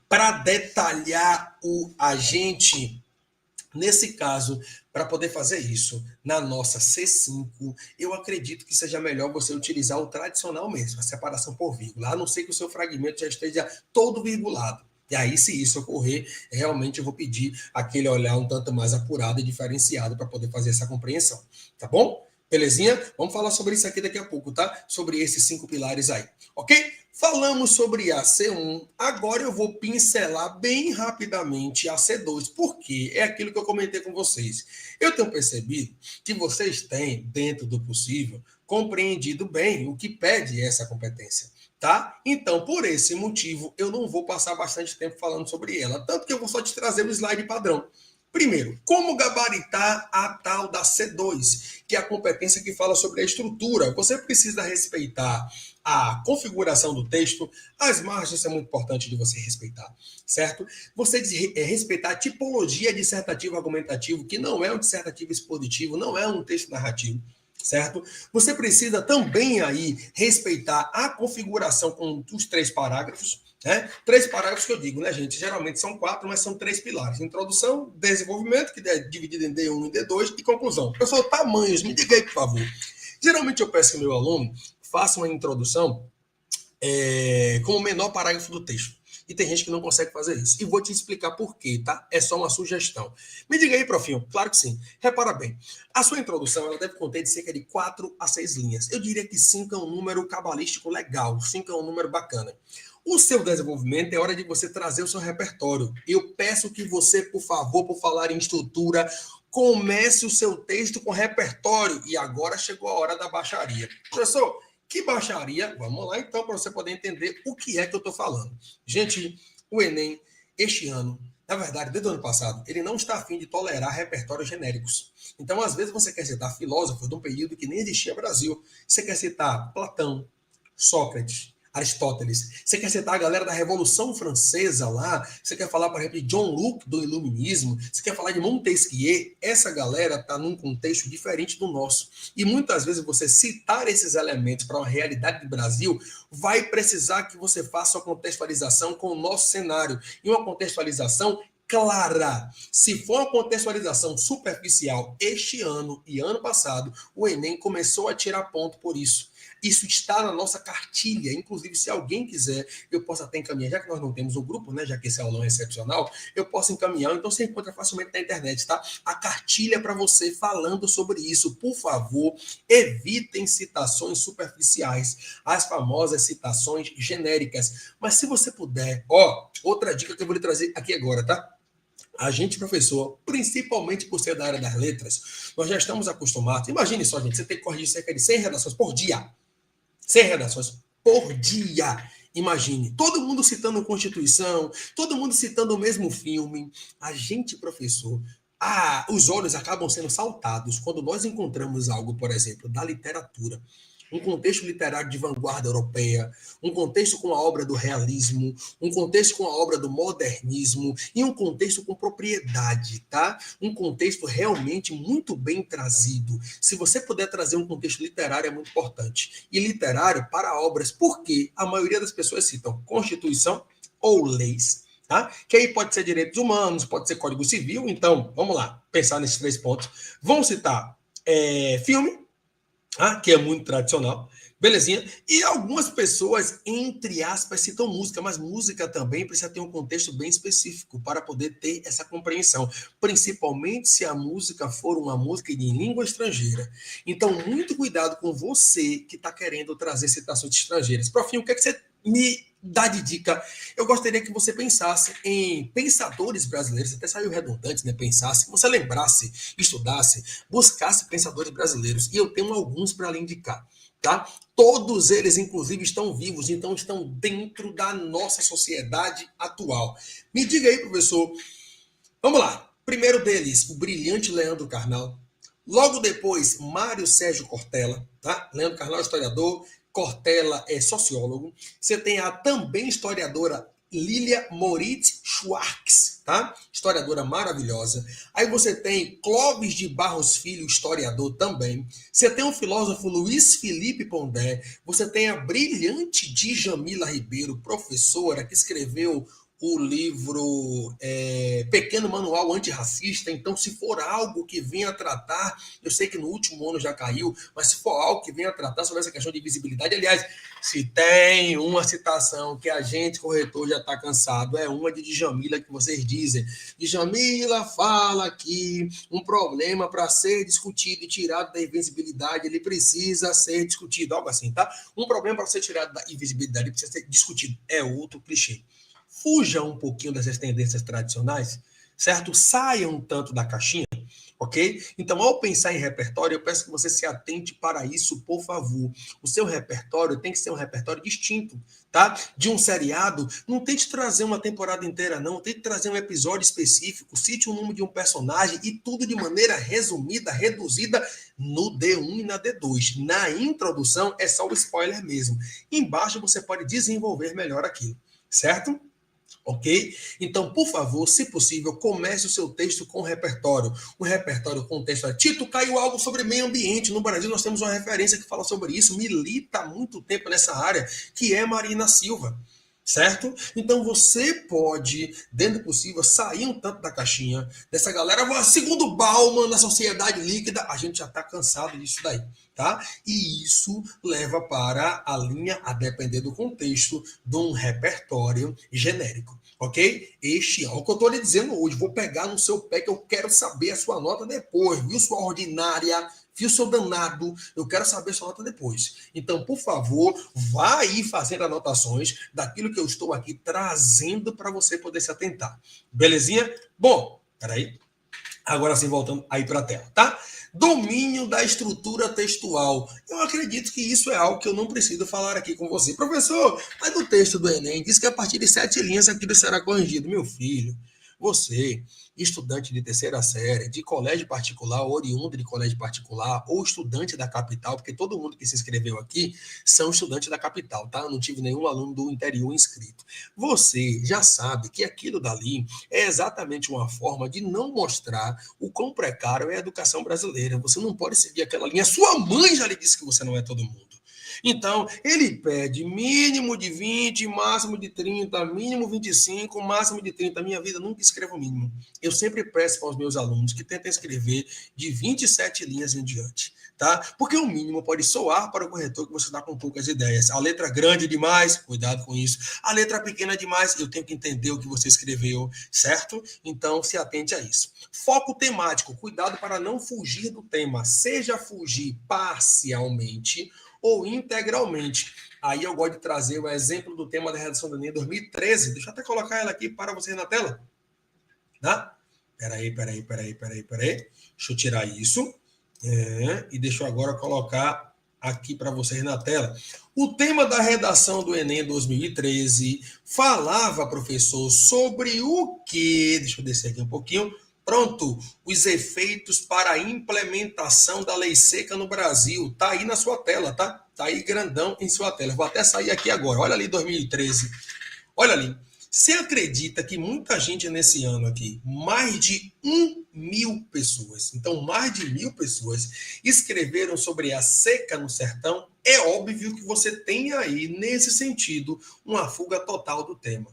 Para detalhar o agente, nesse caso, para poder fazer isso na nossa C5, eu acredito que seja melhor você utilizar o tradicional mesmo, a separação por vírgula, a não ser que o seu fragmento já esteja todo virgulado. E aí, se isso ocorrer, realmente eu vou pedir aquele olhar um tanto mais apurado e diferenciado para poder fazer essa compreensão. Tá bom? Belezinha? Vamos falar sobre isso aqui daqui a pouco, tá? Sobre esses 5 pilares aí, ok? Falamos sobre a C1, agora eu vou pincelar bem rapidamente a C2, porque é aquilo que eu comentei com vocês. Eu tenho percebido que vocês têm, dentro do possível, compreendido bem o que pede essa competência, tá? Então, por esse motivo, eu não vou passar bastante tempo falando sobre ela, tanto que eu vou só te trazer o slide padrão. Primeiro, como gabaritar a tal da C2, que é a competência que fala sobre a estrutura. Você precisa respeitar a configuração do texto, as margens é muito importante de você respeitar, certo? Você respeitar a tipologia dissertativo argumentativo, que não é um dissertativo expositivo, não é um texto narrativo, certo? Você precisa também aí respeitar a configuração com os 3 parágrafos, Né? 3 parágrafos que eu digo, né, gente? Geralmente são 4, mas são 3 pilares. Introdução, desenvolvimento, que é dividido em D1 e D2, e conclusão. Professor, tamanhos, me diga aí, por favor. Geralmente eu peço que o meu aluno faça uma introdução com o menor parágrafo do texto. E tem gente que não consegue fazer isso. E vou te explicar por quê, tá? É só uma sugestão. Me diga aí, profinho. Claro que sim. Repara bem. A sua introdução ela deve conter de cerca de 4 a 6 linhas. Eu diria que 5 é um número cabalístico legal. 5 é um número bacana. O seu desenvolvimento é hora de você trazer o seu repertório. Eu peço que você, por favor, por falar em estrutura, comece o seu texto com repertório. E agora chegou a hora da baixaria. Professor, que baixaria? Vamos lá então, para você poder entender o que é que eu estou falando. Gente, o Enem, este ano, na verdade, desde o ano passado, ele não está a fim de tolerar repertórios genéricos. Então, às vezes, você quer citar filósofos de um período que nem existia Brasil. Você quer citar Platão, Sócrates, Aristóteles. Você quer citar a galera da Revolução Francesa lá? Você quer falar, por exemplo, de John Locke, do Iluminismo? Você quer falar de Montesquieu? Essa galera está num contexto diferente do nosso. E muitas vezes você citar esses elementos para uma realidade do Brasil vai precisar que você faça uma contextualização com o nosso cenário. E uma contextualização clara. Se for uma contextualização superficial este ano e ano passado, o Enem começou a tirar ponto por isso. Isso está na nossa cartilha. Inclusive, se alguém quiser, eu posso até encaminhar, já que nós não temos o grupo, né? Já que esse aulão é excepcional, eu posso encaminhar. Então, você encontra facilmente na internet, tá? A cartilha para você falando sobre isso. Por favor, evitem citações superficiais, as famosas citações genéricas. Mas se você puder, outra dica que eu vou lhe trazer aqui agora, tá? A gente, professor, principalmente por ser da área das letras, nós já estamos acostumados. Imagine só, gente, você tem que corrigir cerca de 100 redações por dia. 100 redações por dia. Imagine, todo mundo citando Constituição, todo mundo citando o mesmo filme. A gente, professor, os olhos acabam sendo saltados quando nós encontramos algo, por exemplo, da literatura, um contexto literário de vanguarda europeia, um contexto com a obra do realismo, um contexto com a obra do modernismo e um contexto com propriedade, tá? Um contexto realmente muito bem trazido. Se você puder trazer um contexto literário é muito importante. E literário para obras, porque a maioria das pessoas citam Constituição ou leis, tá? Que aí pode ser direitos humanos, pode ser Código Civil. Então, vamos lá, pensar nesses 3 pontos. Vão citar filme, que é muito tradicional, belezinha. E algumas pessoas, entre aspas, citam música, mas música também precisa ter um contexto bem específico para poder ter essa compreensão, principalmente se a música for uma música em língua estrangeira. Então, muito cuidado com você que está querendo trazer citações estrangeiras. Profinho, o que é que você me dá de dica? Eu gostaria que você pensasse em pensadores brasileiros, até saiu redundante, né? Pensasse, que você lembrasse, estudasse, buscasse pensadores brasileiros. E eu tenho alguns para lhe indicar, tá? Todos eles, inclusive, estão vivos, então estão dentro da nossa sociedade atual. Me diga aí, professor. Vamos lá. Primeiro deles, o brilhante Leandro Carnal. Logo depois, Mário Sérgio Cortella, tá? Leandro Carnal é historiador, Cortella é sociólogo. Você tem a também historiadora Lilia Moritz Schwartz, tá? Historiadora maravilhosa. Aí você tem Clóvis de Barros Filho, historiador também. Você tem o filósofo Luiz Felipe Pondé. Você tem a brilhante Djamila Ribeiro, professora, que escreveu o livro Pequeno Manual Antirracista. Então, se for algo que venha tratar, eu sei que no último ano já caiu, mas se for algo que venha tratar sobre essa questão de visibilidade, aliás, se tem uma citação que a gente, corretor, já está cansado, é uma de Djamila que vocês dizem. Djamila fala que um problema para ser discutido e tirado da invisibilidade, ele precisa ser discutido, algo assim, tá? Um problema para ser tirado da invisibilidade precisa ser discutido. É outro clichê. Fuja um pouquinho dessas tendências tradicionais, certo? Saia um tanto da caixinha, ok? Então, ao pensar em repertório, eu peço que você se atente para isso, por favor. O seu repertório tem que ser um repertório distinto, tá? De um seriado, não tente trazer uma temporada inteira, não. Tente trazer um episódio específico, cite o nome de um personagem e tudo de maneira resumida, reduzida no D1 e na D2. Na introdução, é só o spoiler mesmo. Embaixo, você pode desenvolver melhor aquilo, certo? Ok? Então, por favor, se possível, comece o seu texto com repertório. Um repertório com texto. Tito, caiu algo sobre meio ambiente. No Brasil, nós temos uma referência que fala sobre isso, milita há muito tempo nessa área, que é Marina Silva. certo? Então você pode, dentro do possível, sair um tanto da caixinha dessa galera. Segundo Bauman, na sociedade líquida, a gente já está cansado disso daí, tá? E isso leva para a linha, a depender do contexto, de um repertório genérico, ok? Este é o que eu estou lhe dizendo hoje. Vou pegar no seu pé que eu quero saber a sua nota depois, viu, sua ordinária? Viu, seu danado? Eu quero saber sua nota depois. Então, por favor, vá aí fazendo anotações daquilo que eu estou aqui trazendo para você poder se atentar. Belezinha? Bom, peraí. Agora sim, voltando aí para a tela, tá? Domínio da estrutura textual. Eu acredito que isso é algo que eu não preciso falar aqui com você. Professor, mas no texto do Enem diz que a partir de 7 linhas aquilo será corrigido. Meu filho, você, estudante de terceira série, de colégio particular, oriundo de colégio particular, ou estudante da capital, porque todo mundo que se inscreveu aqui são estudantes da capital, tá? Eu não tive nenhum aluno do interior inscrito. Você já sabe que aquilo dali é exatamente uma forma de não mostrar o quão precário é a educação brasileira. Você não pode seguir aquela linha. Sua mãe já lhe disse que você não é todo mundo. Então, ele pede mínimo de 20, máximo de 30, mínimo 25, máximo de 30. Minha vida nunca escrevo mínimo. Eu sempre peço para os meus alunos que tentem escrever de 27 linhas em diante, tá? Porque o mínimo pode soar para o corretor que você está com poucas ideias. A letra grande demais, cuidado com isso. A letra pequena demais, eu tenho que entender o que você escreveu, certo? Então, se atente a isso. Foco temático, cuidado para não fugir do tema, seja fugir parcialmente ou integralmente. Aí eu gosto de trazer o exemplo do tema da redação do Enem 2013. Deixa eu até colocar ela aqui para vocês na tela. Tá? Peraí. Deixa eu tirar isso. E deixa eu agora colocar aqui para vocês na tela. O tema da redação do Enem 2013 falava, professor, sobre o quê? Deixa eu descer aqui um pouquinho. Pronto, os efeitos para a implementação da lei seca no Brasil. Tá aí na sua tela, tá? Tá aí grandão em sua tela. Vou até sair aqui agora. Olha ali 2013. Olha ali. Você acredita que muita gente nesse ano aqui, mais de 1.000 pessoas, então mais de 1.000 pessoas escreveram sobre a seca no sertão? É óbvio que você tem aí, nesse sentido, uma fuga total do tema.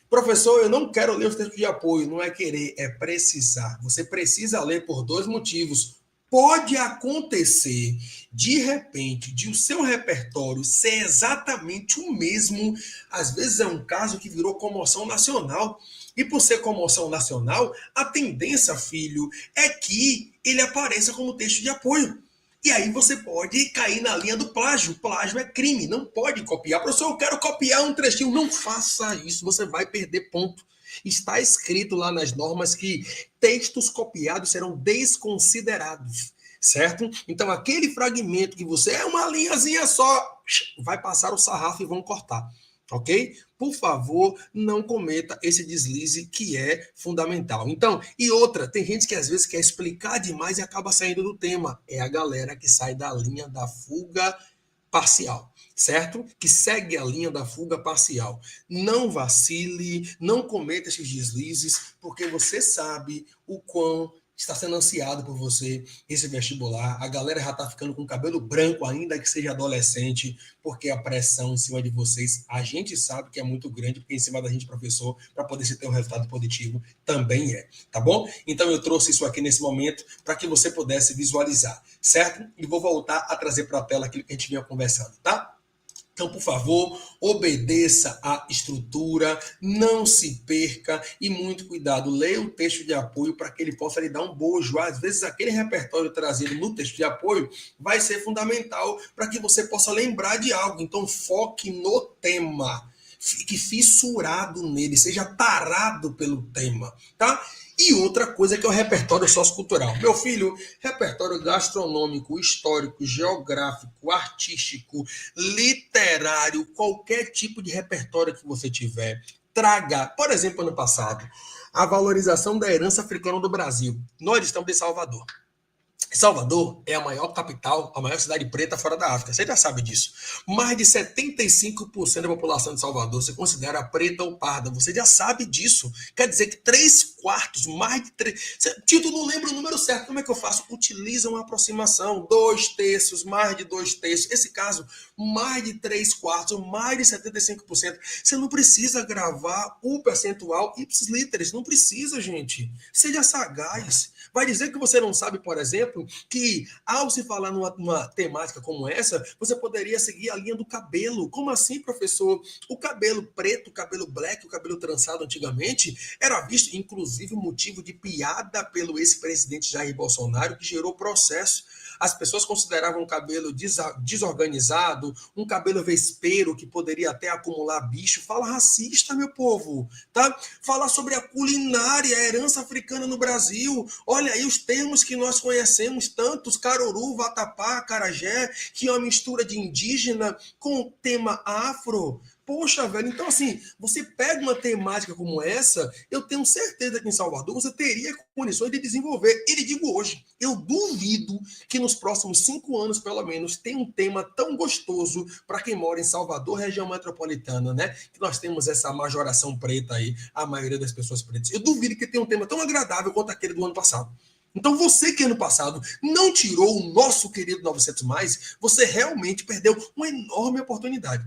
Professor, eu não quero ler os textos de apoio. Não é querer, é precisar. Você precisa ler por 2 motivos. Pode acontecer, de repente, de o seu repertório ser exatamente o mesmo. Às vezes é um caso que virou comoção nacional. E por ser comoção nacional, a tendência, filho, é que ele apareça como texto de apoio. E aí você pode cair na linha do plágio. Plágio é crime, não pode copiar. Professor, eu quero copiar um trechinho. Não faça isso, você vai perder ponto. Está escrito lá nas normas que textos copiados serão desconsiderados, certo? Então, aquele fragmento que você é uma linhazinha só, vai passar o sarrafo e vão cortar, ok? Por favor, não cometa esse deslize que é fundamental. Então, e outra, tem gente que às vezes quer explicar demais e acaba saindo do tema. É a galera que sai da linha da fuga parcial, certo? Que segue a linha da fuga parcial. Não vacile, não cometa esses deslizes, porque você sabe o quão está sendo ansiado por você esse vestibular. A galera já está ficando com cabelo branco, ainda que seja adolescente, porque a pressão em cima de vocês, a gente sabe que é muito grande, porque em cima da gente, professor, para poder se ter um resultado positivo, também é, tá bom? Então eu trouxe isso aqui nesse momento para que você pudesse visualizar, certo? E vou voltar a trazer para a tela aquilo que a gente vinha conversando, tá? Então, por favor, obedeça à estrutura, não se perca e muito cuidado. Leia o texto de apoio para que ele possa lhe dar um bojo. Às vezes, aquele repertório trazido no texto de apoio vai ser fundamental para que você possa lembrar de algo. Então, foque no tema. Fique fissurado nele, seja tarado pelo tema, tá? E outra coisa que é o repertório sociocultural. Meu filho, repertório gastronômico, histórico, geográfico, artístico, literário, qualquer tipo de repertório que você tiver, traga. Por exemplo, ano passado, a valorização da herança africana do Brasil. Nós estamos em Salvador. Salvador é a maior capital, a maior cidade preta fora da África. Você já sabe disso. Mais de 75% da população de Salvador se considera preta ou parda. Você já sabe disso. Quer dizer que 3/4, mais de 3... Tito, não lembro o número certo. Como é que eu faço? Utiliza uma aproximação. 2/3, mais de 2/3. Esse caso mais de 3/4, mais de 75%. Você não precisa gravar o percentual ipsis literis, não precisa, gente. Seja sagaz. Vai dizer que você não sabe, por exemplo, que ao se falar numa temática como essa, você poderia seguir a linha do cabelo. Como assim, professor? O cabelo preto, o cabelo black, o cabelo trançado antigamente era visto, inclusive, motivo de piada pelo ex-presidente Jair Bolsonaro, que gerou processo. As pessoas consideravam o cabelo desorganizado, um cabelo vespeiro que poderia até acumular bicho. Fala racista, meu povo, tá? Fala sobre a culinária, a herança africana no Brasil. Olha aí os termos que nós conhecemos, tantos, caruru, vatapá, acarajé, que é uma mistura de indígena com tema afro. Poxa, velho, então assim, você pega uma temática como essa, eu tenho certeza que em Salvador você teria condições de desenvolver. E lhe digo hoje, eu duvido que nos próximos 5 anos, pelo menos, tenha um tema tão gostoso para quem mora em Salvador, região metropolitana, né? Que nós temos essa majoração preta aí, a maioria das pessoas pretas. Eu duvido que tenha um tema tão agradável quanto aquele do ano passado. Então você que ano passado não tirou o nosso querido 900+, você realmente perdeu uma enorme oportunidade.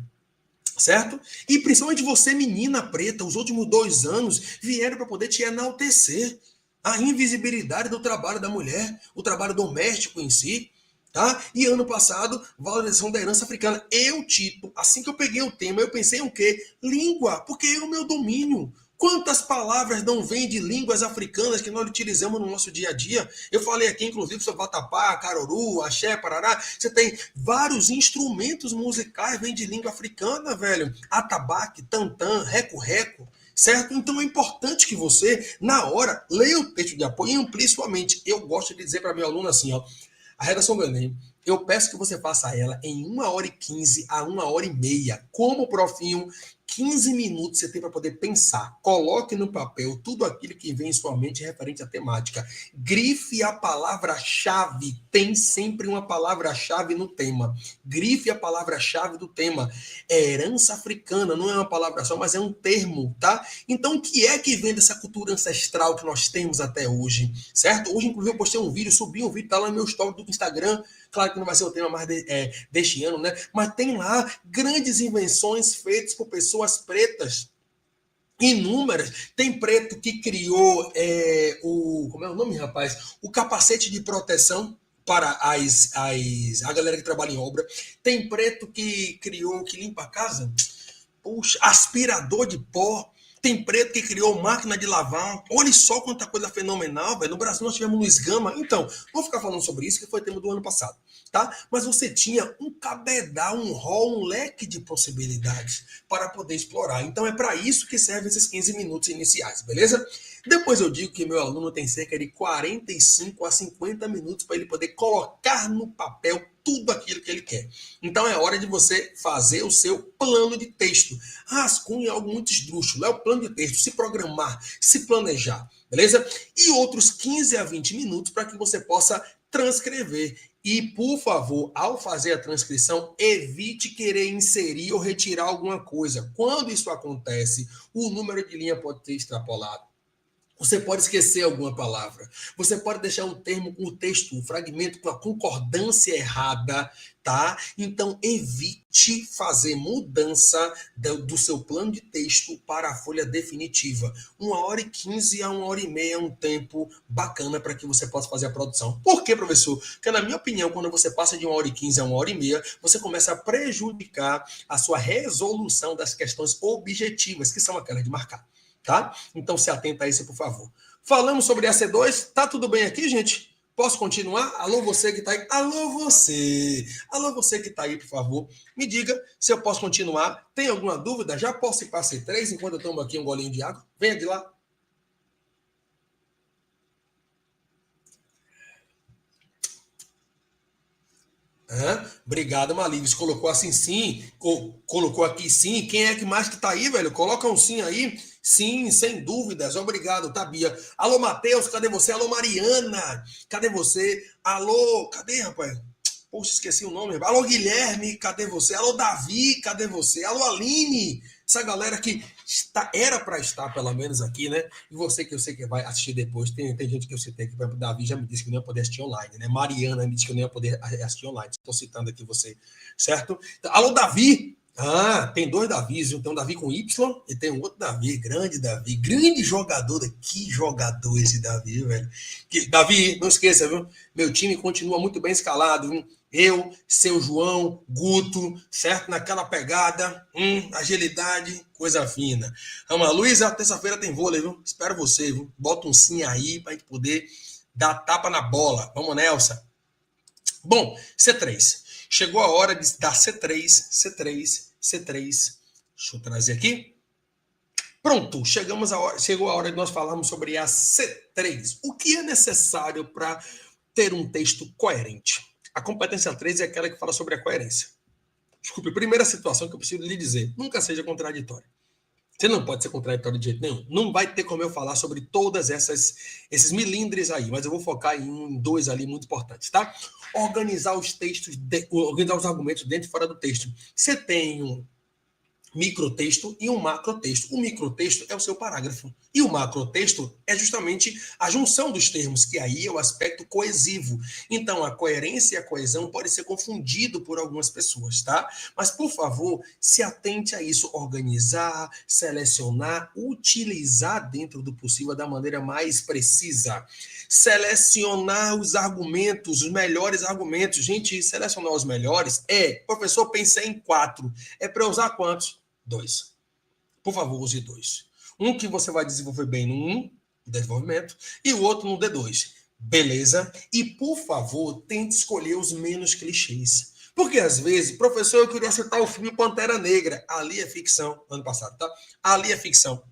Certo? E principalmente você, menina preta, os últimos 2 anos vieram para poder te enaltecer. A invisibilidade do trabalho da mulher, o trabalho doméstico em si. Tá? E ano passado, valorização da herança africana. Eu, Tito, assim que eu peguei o tema, eu pensei em o quê? Língua, porque é o meu domínio. Quantas palavras não vêm de línguas africanas que nós utilizamos no nosso dia a dia? Eu falei aqui, inclusive, sobre vatapá, caruru, axé, parará. Você tem vários instrumentos musicais vêm de língua africana, velho. Atabaque, tantã, reco-reco. Certo? Então é importante que você, na hora, leia o texto de apoio e amplie sua mente. Eu gosto de dizer para meu aluno assim, ó, a redação do Enem, eu peço que você faça ela em 1h15 a 1h30. Como, profinho, 15 minutos você tem para poder pensar. Coloque no papel tudo aquilo que vem em sua mente referente à temática. Grife a palavra-chave. Tem sempre uma palavra-chave no tema. Grife a palavra-chave do tema. É herança africana, não é uma palavra só, mas é um termo, tá? Então, o que é que vem dessa cultura ancestral que nós temos até hoje, certo? Hoje, inclusive, eu postei um vídeo, subi um vídeo, tá lá no meu story do Instagram. Claro que não vai ser o tema mais deste ano, né? Mas tem lá grandes invenções feitas por pessoas pretas, inúmeras. Tem preto que criou como é o nome, rapaz? O capacete de proteção para a galera que trabalha em obra. Tem preto que criou, que limpa a casa, puxa, aspirador de pó. Tem preto que criou máquina de lavar. Olha só quanta coisa fenomenal, velho. No Brasil nós tivemos Luiz Gama. Então, vou ficar falando sobre isso, que foi tema do ano passado, tá? Mas você tinha um cabedal, um rol, um leque de possibilidades para poder explorar. Então, é para isso que servem esses 15 minutos iniciais, beleza? Depois eu digo que meu aluno tem cerca de 45 a 50 minutos para ele poder colocar no papel tudo aquilo que ele quer. Então é hora de você fazer o seu plano de texto. Rascunho é algo muito esdrúxulo, é o plano de texto, se programar, se planejar, beleza? E outros 15 a 20 minutos para que você possa transcrever. E, por favor, ao fazer a transcrição, evite querer inserir ou retirar alguma coisa. Quando isso acontece, o número de linha pode ser extrapolado. Você pode esquecer alguma palavra. Você pode deixar um termo com o texto, um fragmento com a concordância errada, tá? Então, evite fazer mudança do seu plano de texto para a folha definitiva. 1h15 a 1h30 é um tempo bacana para que você possa fazer a produção. Por quê, professor? Porque, na minha opinião, quando você passa de 1h15 a 1h30, você começa a prejudicar a sua resolução das questões objetivas, que são aquelas de marcar. Tá? Então se atenta a isso, por favor. Falamos sobre a C2, tá tudo bem aqui, gente? Posso continuar? Alô, você que tá aí. Alô, você. Alô, você que tá aí, por favor. Me diga se eu posso continuar. Tem alguma dúvida? Já posso ir para a C3 enquanto eu tomo aqui um golinho de água? Venha de lá. Obrigado, Malívios. Colocou assim sim, colocou aqui sim. Quem é que mais que tá aí, velho? Coloca um sim aí. Sim, sem dúvidas. Obrigado, Tabia. Alô, Matheus, cadê você? Alô, Mariana, cadê você? Alô, cadê, rapaz? Poxa, esqueci o nome. Alô, Guilherme, cadê você? Alô, Davi, cadê você? Alô, Aline. Essa galera que era para estar, pelo menos, aqui, né? E você que eu sei que vai assistir depois, tem gente que eu citei aqui, por exemplo, Davi já me disse que não ia poder assistir online, né? Mariana me disse que eu não ia poder assistir online. Estou citando aqui você, certo? Então, alô, Davi! Ah, tem dois Davis, tem um Davi com Y e tem um outro Davi, grande jogador. Que jogador esse Davi, velho. Davi, não esqueça, viu? Meu time continua muito bem escalado, viu? Eu, seu João, Guto, certo? Naquela pegada, agilidade, coisa fina. Vamos lá, Luísa, terça-feira tem vôlei, viu? Espero você, viu? Bota um sim aí pra gente poder dar tapa na bola. Vamos, Nelson. Bom, C3. Chegou a hora de dar C3. Deixa eu trazer aqui. Pronto, chegou a hora de nós falarmos sobre a C3. O que é necessário para ter um texto coerente? A competência 3 é aquela que fala sobre a coerência. Desculpe, primeira situação que eu preciso lhe dizer. Nunca seja contraditório. Você não pode ser contraditório de jeito nenhum. Não vai ter como eu falar sobre todas esses milindres aí, mas eu vou focar em dois ali muito importantes, tá? Organizar os textos, organizar os argumentos dentro e fora do texto. Você tem um microtexto e um macrotexto. O microtexto é o seu parágrafo. E o macrotexto é justamente a junção dos termos, que aí é o aspecto coesivo. Então, a coerência e a coesão podem ser confundidos por algumas pessoas, tá? Mas, por favor, se atente a isso. Organizar, selecionar, utilizar dentro do possível da maneira mais precisa. Selecionar os argumentos, os melhores argumentos. Gente, selecionar os melhores professor, pensei em 4. É para usar quantos? 2. Por favor, use 2. Um que você vai desenvolver bem no 1, desenvolvimento, e o outro no D2. Beleza? E, por favor, tente escolher os menos clichês. Porque, às vezes, professor, eu queria citar o filme Pantera Negra. Ali é ficção. Ano passado, tá? Ali é ficção.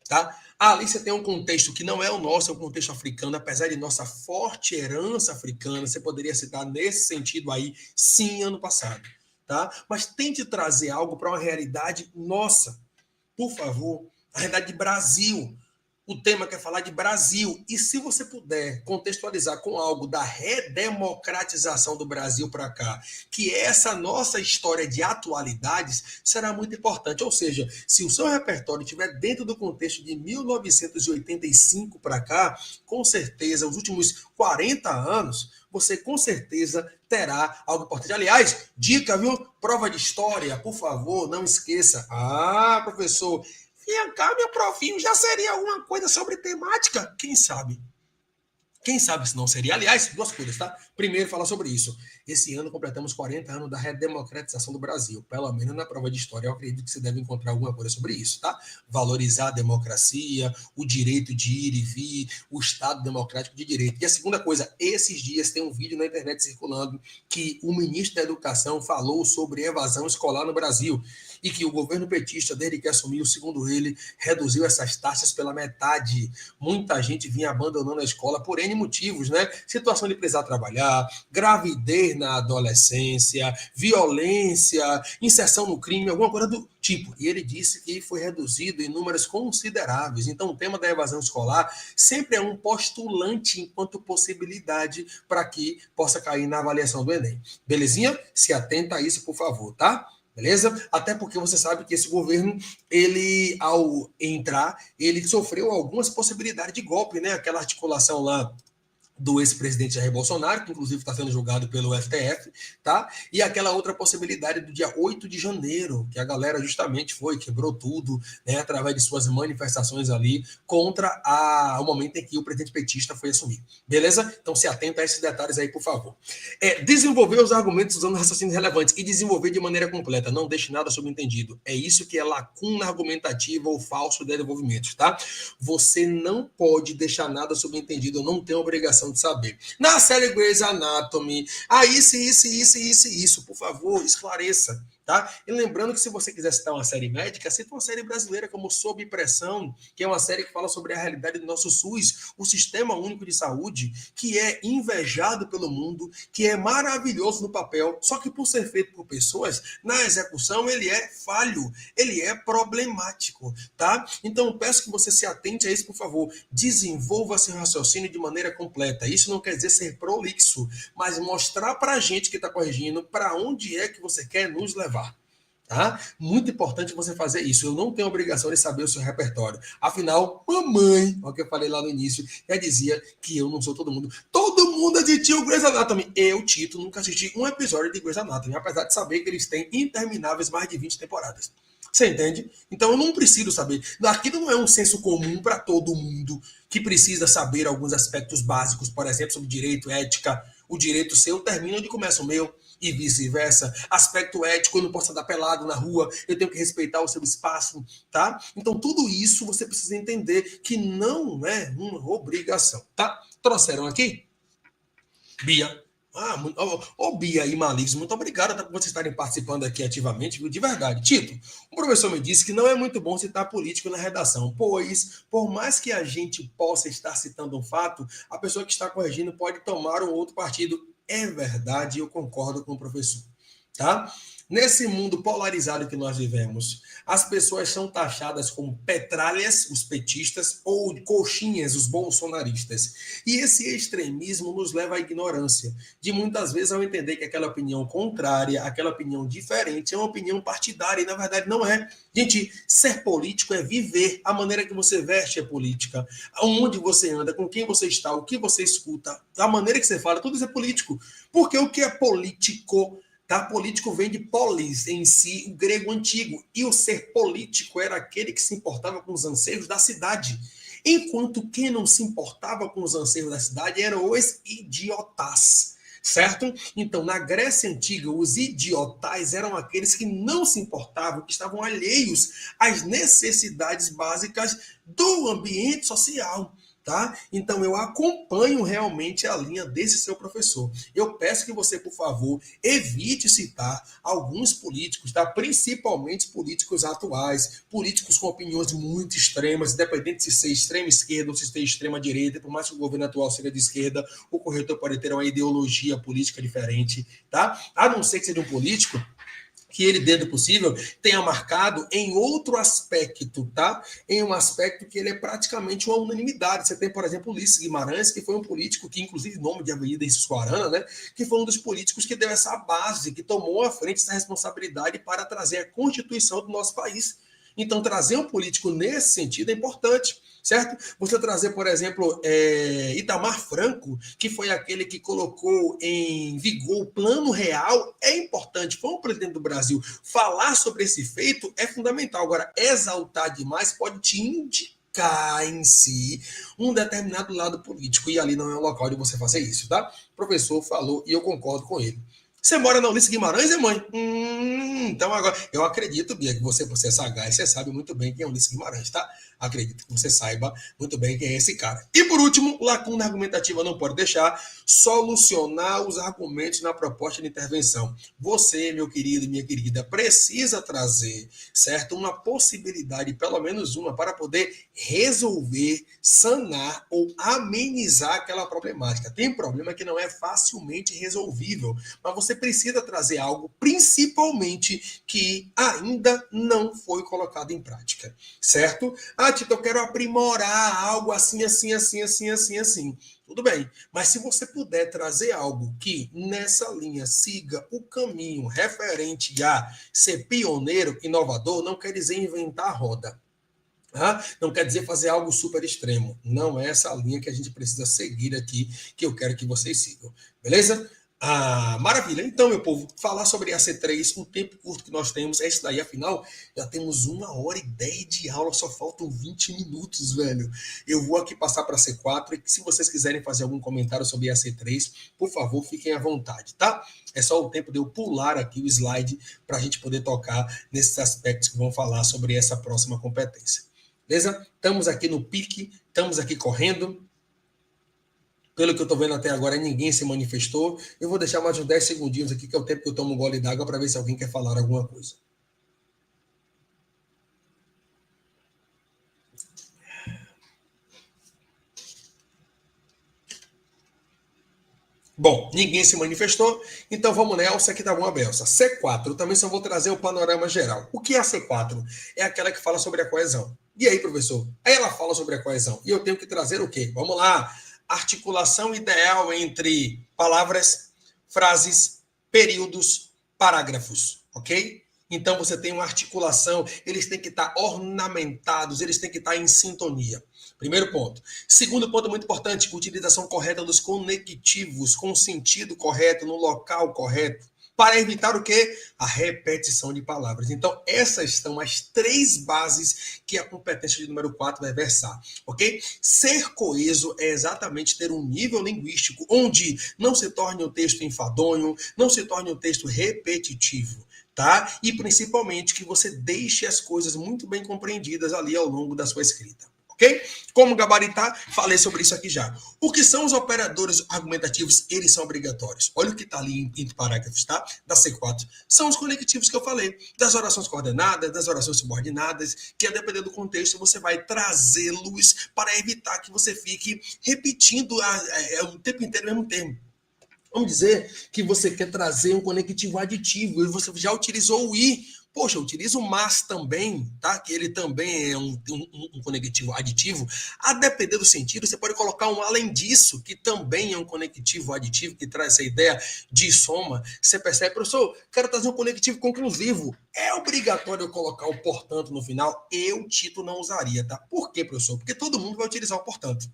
Tá? Ali você tem um contexto que não é o nosso, é um contexto africano, apesar de nossa forte herança africana, você poderia citar nesse sentido aí, sim, ano passado. Tá? Mas tente trazer algo para uma realidade nossa. Por favor, a realidade de Brasil. O tema quer falar de Brasil. E se você puder contextualizar com algo da redemocratização do Brasil para cá, que é essa nossa história de atualidades, será muito importante. Ou seja, se o seu repertório estiver dentro do contexto de 1985 para cá, com certeza, os últimos 40 anos, você com certeza terá algo importante. Aliás, dica, viu? Prova de história, por favor, não esqueça. Ah, professor, vem cá, meu profinho, já seria alguma coisa sobre temática? Quem sabe? Quem sabe se não seria? Aliás, duas coisas, tá? Primeiro, falar sobre isso. Esse ano completamos 40 anos da redemocratização do Brasil. Pelo menos na prova de história, eu acredito que você deve encontrar alguma coisa sobre isso, tá? Valorizar a democracia, o direito de ir e vir, o Estado democrático de direito. E a segunda coisa, esses dias tem um vídeo na internet circulando que o ministro da Educação falou sobre evasão escolar no Brasil e que o governo petista, desde que assumiu, segundo ele, reduziu essas taxas pela metade. Muita gente vinha abandonando a escola por N motivos, né? Situação de precisar trabalhar, gravidez na adolescência, violência, inserção no crime, alguma coisa do tipo. E ele disse que foi reduzido em números consideráveis. Então, o tema da evasão escolar sempre é um postulante enquanto possibilidade para que possa cair na avaliação do Enem. Belezinha? Se atenta a isso, por favor, tá? Beleza? Até porque você sabe que esse governo, ele, ao entrar, ele sofreu algumas possibilidades de golpe, né? Aquela articulação lá do ex-presidente Jair Bolsonaro, que inclusive está sendo julgado pelo STF, tá? E aquela outra possibilidade do dia 8 de janeiro, que a galera justamente quebrou tudo, né, através de suas manifestações ali contra o momento em que o presidente petista foi assumir. Beleza? Então se atenta a esses detalhes aí, por favor. Desenvolver os argumentos usando raciocínios relevantes e desenvolver de maneira completa, não deixe nada subentendido. É isso que é lacuna argumentativa ou falso de desenvolvimento, tá? Você não pode deixar nada subentendido, não tem obrigação de saber. Na série Grey's Anatomy, isso, por favor, esclareça. Tá? E lembrando que se você quiser citar uma série médica, cita uma série brasileira como Sob Pressão, que é uma série que fala sobre a realidade do nosso SUS, o Sistema Único de Saúde, que é invejado pelo mundo, que é maravilhoso no papel, só que por ser feito por pessoas, na execução ele é falho, ele é problemático, tá? Então peço que você se atente a isso, por favor. Desenvolva seu raciocínio de maneira completa. Isso não quer dizer ser prolixo, mas mostrar para a gente que está corrigindo para onde é que você quer nos levar. Tá? Muito importante você fazer isso. Eu não tenho obrigação de saber o seu repertório. Afinal, mamãe, o que eu falei lá no início, já dizia que eu não sou todo mundo. Todo mundo assistiu Grey's Anatomy. Eu, Tito, nunca assisti um episódio de Grey's Anatomy, apesar de saber que eles têm intermináveis mais de 20 temporadas. Você entende? Então eu não preciso saber. Aquilo não é um senso comum para todo mundo que precisa saber alguns aspectos básicos, por exemplo, sobre direito, ética. O direito seu termina onde começa o meu e vice-versa. Aspecto ético, eu não posso andar pelado na rua, eu tenho que respeitar o seu espaço, tá? Então tudo isso você precisa entender que não é uma obrigação, tá? Trouxeram aqui? Bia. Bia e Malix, muito obrigado por vocês estarem participando aqui ativamente, viu? De verdade. Tito, o professor me disse que não é muito bom citar político na redação, pois, por mais que a gente possa estar citando um fato, a pessoa que está corrigindo pode tomar um outro partido. É verdade, eu concordo com o professor. Tá? Nesse mundo polarizado que nós vivemos, as pessoas são taxadas como petralhas, os petistas, ou coxinhas, os bolsonaristas. E esse extremismo nos leva à ignorância, de muitas vezes ao entender que aquela opinião contrária, aquela opinião diferente, é uma opinião partidária, e na verdade não é. Gente, ser político é viver. A maneira que você veste é política. Onde você anda, com quem você está, o que você escuta, a maneira que você fala, tudo isso é político. Porque o que é político? Tá? Político vem de polis, em si, o grego antigo. E o ser político era aquele que se importava com os anseios da cidade. Enquanto quem não se importava com os anseios da cidade eram os idiotas. Certo? Então, na Grécia Antiga, os idiotais eram aqueles que não se importavam, que estavam alheios às necessidades básicas do ambiente social. Tá? Então eu acompanho realmente a linha desse seu professor. Eu peço que você, por favor, evite citar alguns políticos, tá? Principalmente políticos atuais, políticos com opiniões muito extremas, independente de ser extrema esquerda ou se ser extrema direita, por mais que o governo atual seja de esquerda, o corretor pode ter uma ideologia política diferente, tá? A não ser que seja um político que ele, dentro do possível, tenha marcado em outro aspecto, tá? Em um aspecto que ele é praticamente uma unanimidade. Você tem, por exemplo, Ulisses Guimarães, que foi um político que, inclusive, nome de avenida em Sussuarana, né? Que foi um dos políticos que deu essa base, que tomou à frente essa responsabilidade para trazer a Constituição do nosso país. Então, trazer um político nesse sentido é importante, certo? Você trazer, por exemplo, Itamar Franco, que foi aquele que colocou em vigor o Plano Real, é importante. Foi um presidente do Brasil. Falar sobre esse feito é fundamental. Agora, exaltar demais pode te indicar em si um determinado lado político, e ali não é o local de você fazer isso, tá? O professor falou e eu concordo com ele. Você mora na Ulisses Guimarães, é mãe? Então agora, eu acredito, Bia, que você, por ser sagaz, você sabe muito bem quem é Ulisses Guimarães, tá? Acredito que você saiba muito bem quem é esse cara. E por último, lacuna argumentativa não pode deixar, solucionar os argumentos na proposta de intervenção. Você, meu querido e minha querida, precisa trazer, certo? Uma possibilidade, pelo menos uma, para poder resolver, sanar ou amenizar aquela problemática. Tem problema que não é facilmente resolvível, mas você precisa trazer algo, principalmente, que ainda não foi colocado em prática, certo? Ah, Tito, eu quero aprimorar algo assim, assim, assim, assim, assim, assim. Tudo bem, mas se você puder trazer algo que nessa linha siga o caminho referente a ser pioneiro, inovador, não quer dizer inventar a roda. Não quer dizer fazer algo super extremo. Não é essa a linha que a gente precisa seguir aqui, que eu quero que vocês sigam. Beleza? Maravilha. Então, meu povo, falar sobre a C3, o tempo curto que nós temos é isso daí. Afinal, já temos 1h10 de aula, só faltam 20 minutos, velho. Eu vou aqui passar para a C4 e se vocês quiserem fazer algum comentário sobre a C3, por favor, fiquem à vontade, tá? É só o tempo de eu pular aqui o slide para a gente poder tocar nesses aspectos que vão falar sobre essa próxima competência. Beleza? Estamos aqui no pique, estamos aqui correndo. Pelo que eu estou vendo até agora, ninguém se manifestou. Eu vou deixar mais uns 10 segundinhos aqui, que é o tempo que eu tomo um gole d'água, para ver se alguém quer falar alguma coisa. Bom, ninguém se manifestou, então vamos nessa aqui tá bom, Belsa. C4, eu também só vou trazer o panorama geral. O que é a C4? É aquela que fala sobre a coesão. E aí, professor? Aí ela fala sobre a coesão. E eu tenho que trazer o quê? Vamos lá. Articulação ideal entre palavras, frases, períodos, parágrafos, ok? Então você tem uma articulação, eles têm que estar ornamentados, eles têm que estar em sintonia. Primeiro ponto. Segundo ponto muito importante, utilização correta dos conectivos, com o sentido correto, no local correto, para evitar o quê? A repetição de palavras. Então, essas são as 3 bases que a competência de número 4 vai versar, ok? Ser coeso é exatamente ter um nível linguístico onde não se torne um texto enfadonho, não se torne um texto repetitivo, tá? E principalmente que você deixe as coisas muito bem compreendidas ali ao longo da sua escrita. Ok? Como gabaritar? Falei sobre isso aqui já. O que são os operadores argumentativos? Eles são obrigatórios. Olha o que está ali em parágrafos, tá? Da C4. São os conectivos que eu falei. Das orações coordenadas, das orações subordinadas, que a depender do contexto, você vai trazê-los para evitar que você fique repetindo o tempo inteiro o mesmo termo. Vamos dizer que você quer trazer um conectivo aditivo e você já utilizou o i. Poxa, utiliza o mas também, tá? Que ele também é um conectivo aditivo. A depender do sentido, você pode colocar um além disso, que também é um conectivo aditivo, que traz essa ideia de soma. Você percebe, professor, quero trazer um conectivo conclusivo. É obrigatório eu colocar o portanto no final? Eu, Tito, não usaria, tá? Por quê, professor? Porque todo mundo vai utilizar o portanto.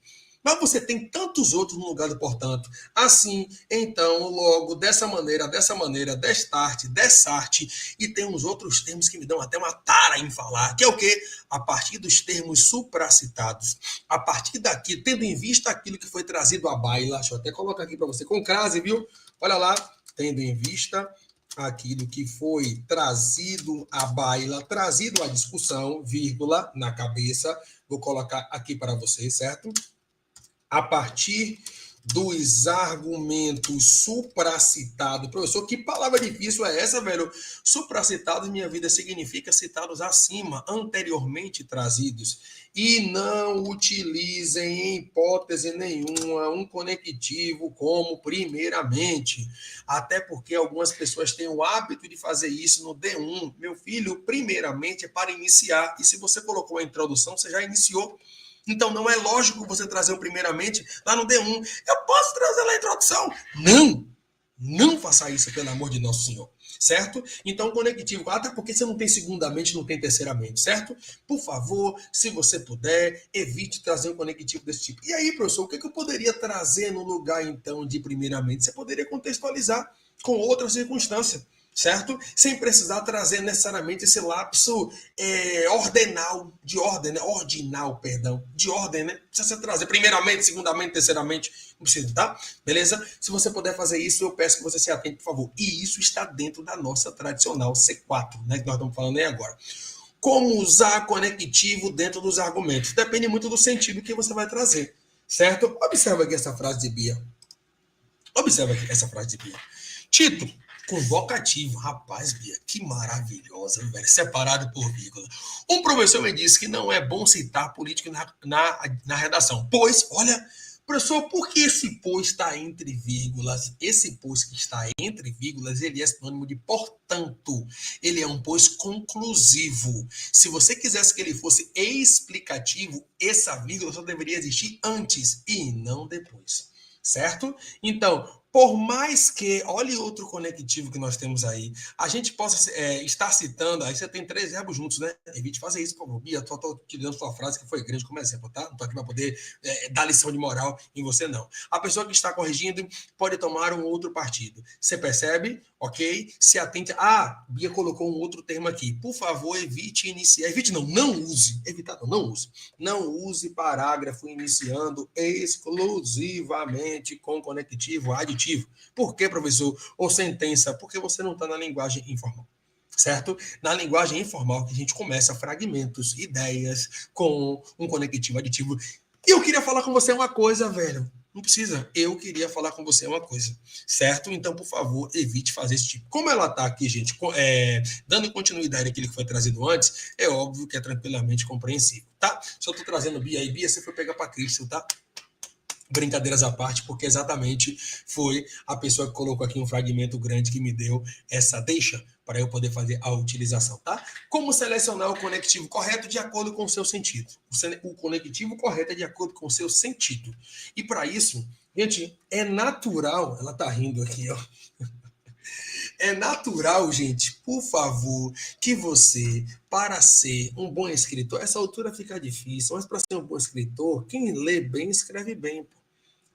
Mas você tem tantos outros no lugar do portanto. Assim, então, logo, dessa maneira, destarte, dessarte, e tem uns outros termos que me dão até uma tara em falar, que é o quê? A partir dos termos supracitados. A partir daqui, tendo em vista aquilo que foi trazido à baila, deixa eu até colocar aqui para você com crase, viu? Olha lá, tendo em vista aquilo que foi trazido à baila, trazido à discussão, vírgula, na cabeça, vou colocar aqui para você, certo? A partir dos argumentos supracitados. Professor, que palavra difícil é essa, velho? Supracitados, minha vida, significa citados acima, anteriormente trazidos. E não utilizem em hipótese nenhuma um conectivo como primeiramente. Até porque algumas pessoas têm o hábito de fazer isso no D1. Meu filho, primeiramente é para iniciar. E se você colocou a introdução, você já iniciou. Então não é lógico você trazer o primeiramente lá no D1. Eu posso trazer lá a introdução? Não! Não faça isso, pelo amor de Nosso Senhor. Certo? Então, conectivo, até porque você não tem segundamente, não tem terceiramente, certo? Por favor, se você puder, evite trazer um conectivo desse tipo. E aí, professor, o que eu poderia trazer no lugar, então, de primeiramente? Você poderia contextualizar com outra circunstância, certo? Sem precisar trazer necessariamente esse lapso ordenal, de ordem, né? Ordinal, perdão, de ordem, né? Precisa trazer primeiramente, segundamente, terceiramente, não precisa, tá? Beleza? Se você puder fazer isso, eu peço que você se atente, por favor. E isso está dentro da nossa tradicional C4, né? Que nós estamos falando aí agora. Como usar conectivo dentro dos argumentos? Depende muito do sentido que você vai trazer, certo? Observa aqui essa frase de Bia. Observa aqui essa frase de Bia. Tito, convocativo, rapaz, Bia, que maravilhosa, velho, separado por vírgula. Um professor me disse que não é bom citar político na redação, pois, olha, professor, por que esse pois está entre vírgulas? Esse pois que está entre vírgulas, ele é sinônimo de portanto. Ele é um pois conclusivo. Se você quisesse que ele fosse explicativo, essa vírgula só deveria existir antes e não depois. Certo? Então, por mais que, olhe outro conectivo que nós temos aí, a gente possa estar citando, aí você tem 3 verbos juntos, né? Evite fazer isso, por favor. Bia, estou te dando sua frase que foi grande como exemplo, tá? Não estou aqui para poder dar lição de moral em você, não. A pessoa que está corrigindo pode tomar um outro partido. Você percebe? Ok? Se atente. Ah, Bia colocou um outro termo aqui. Por favor, evite iniciar. Evite não use. Evitar não use. Não use parágrafo iniciando exclusivamente com conectivo aditivo. Por que, professor? Ou sentença? Porque você não está na linguagem informal. Certo? Na linguagem informal que a gente começa fragmentos, ideias com um conectivo aditivo. E eu queria falar com você uma coisa, velho. Não precisa. Eu queria falar com você uma coisa, certo? Então, por favor, evite fazer esse tipo. Como ela está aqui, gente, dando continuidade àquilo que foi trazido antes, é óbvio que é tranquilamente compreensível, tá? Só estou trazendo Bia aí. Bia, você foi pegar para Cristo, tá? Brincadeiras à parte, porque exatamente foi a pessoa que colocou aqui um fragmento grande que me deu essa deixa para eu poder fazer a utilização, tá? Como selecionar o conectivo correto de acordo com o seu sentido? O conectivo correto é de acordo com o seu sentido. E para isso, gente, é natural, ela tá rindo aqui, ó. É natural, gente, por favor, que você, para ser um bom escritor, essa altura fica difícil, mas para ser um bom escritor, quem lê bem, escreve bem.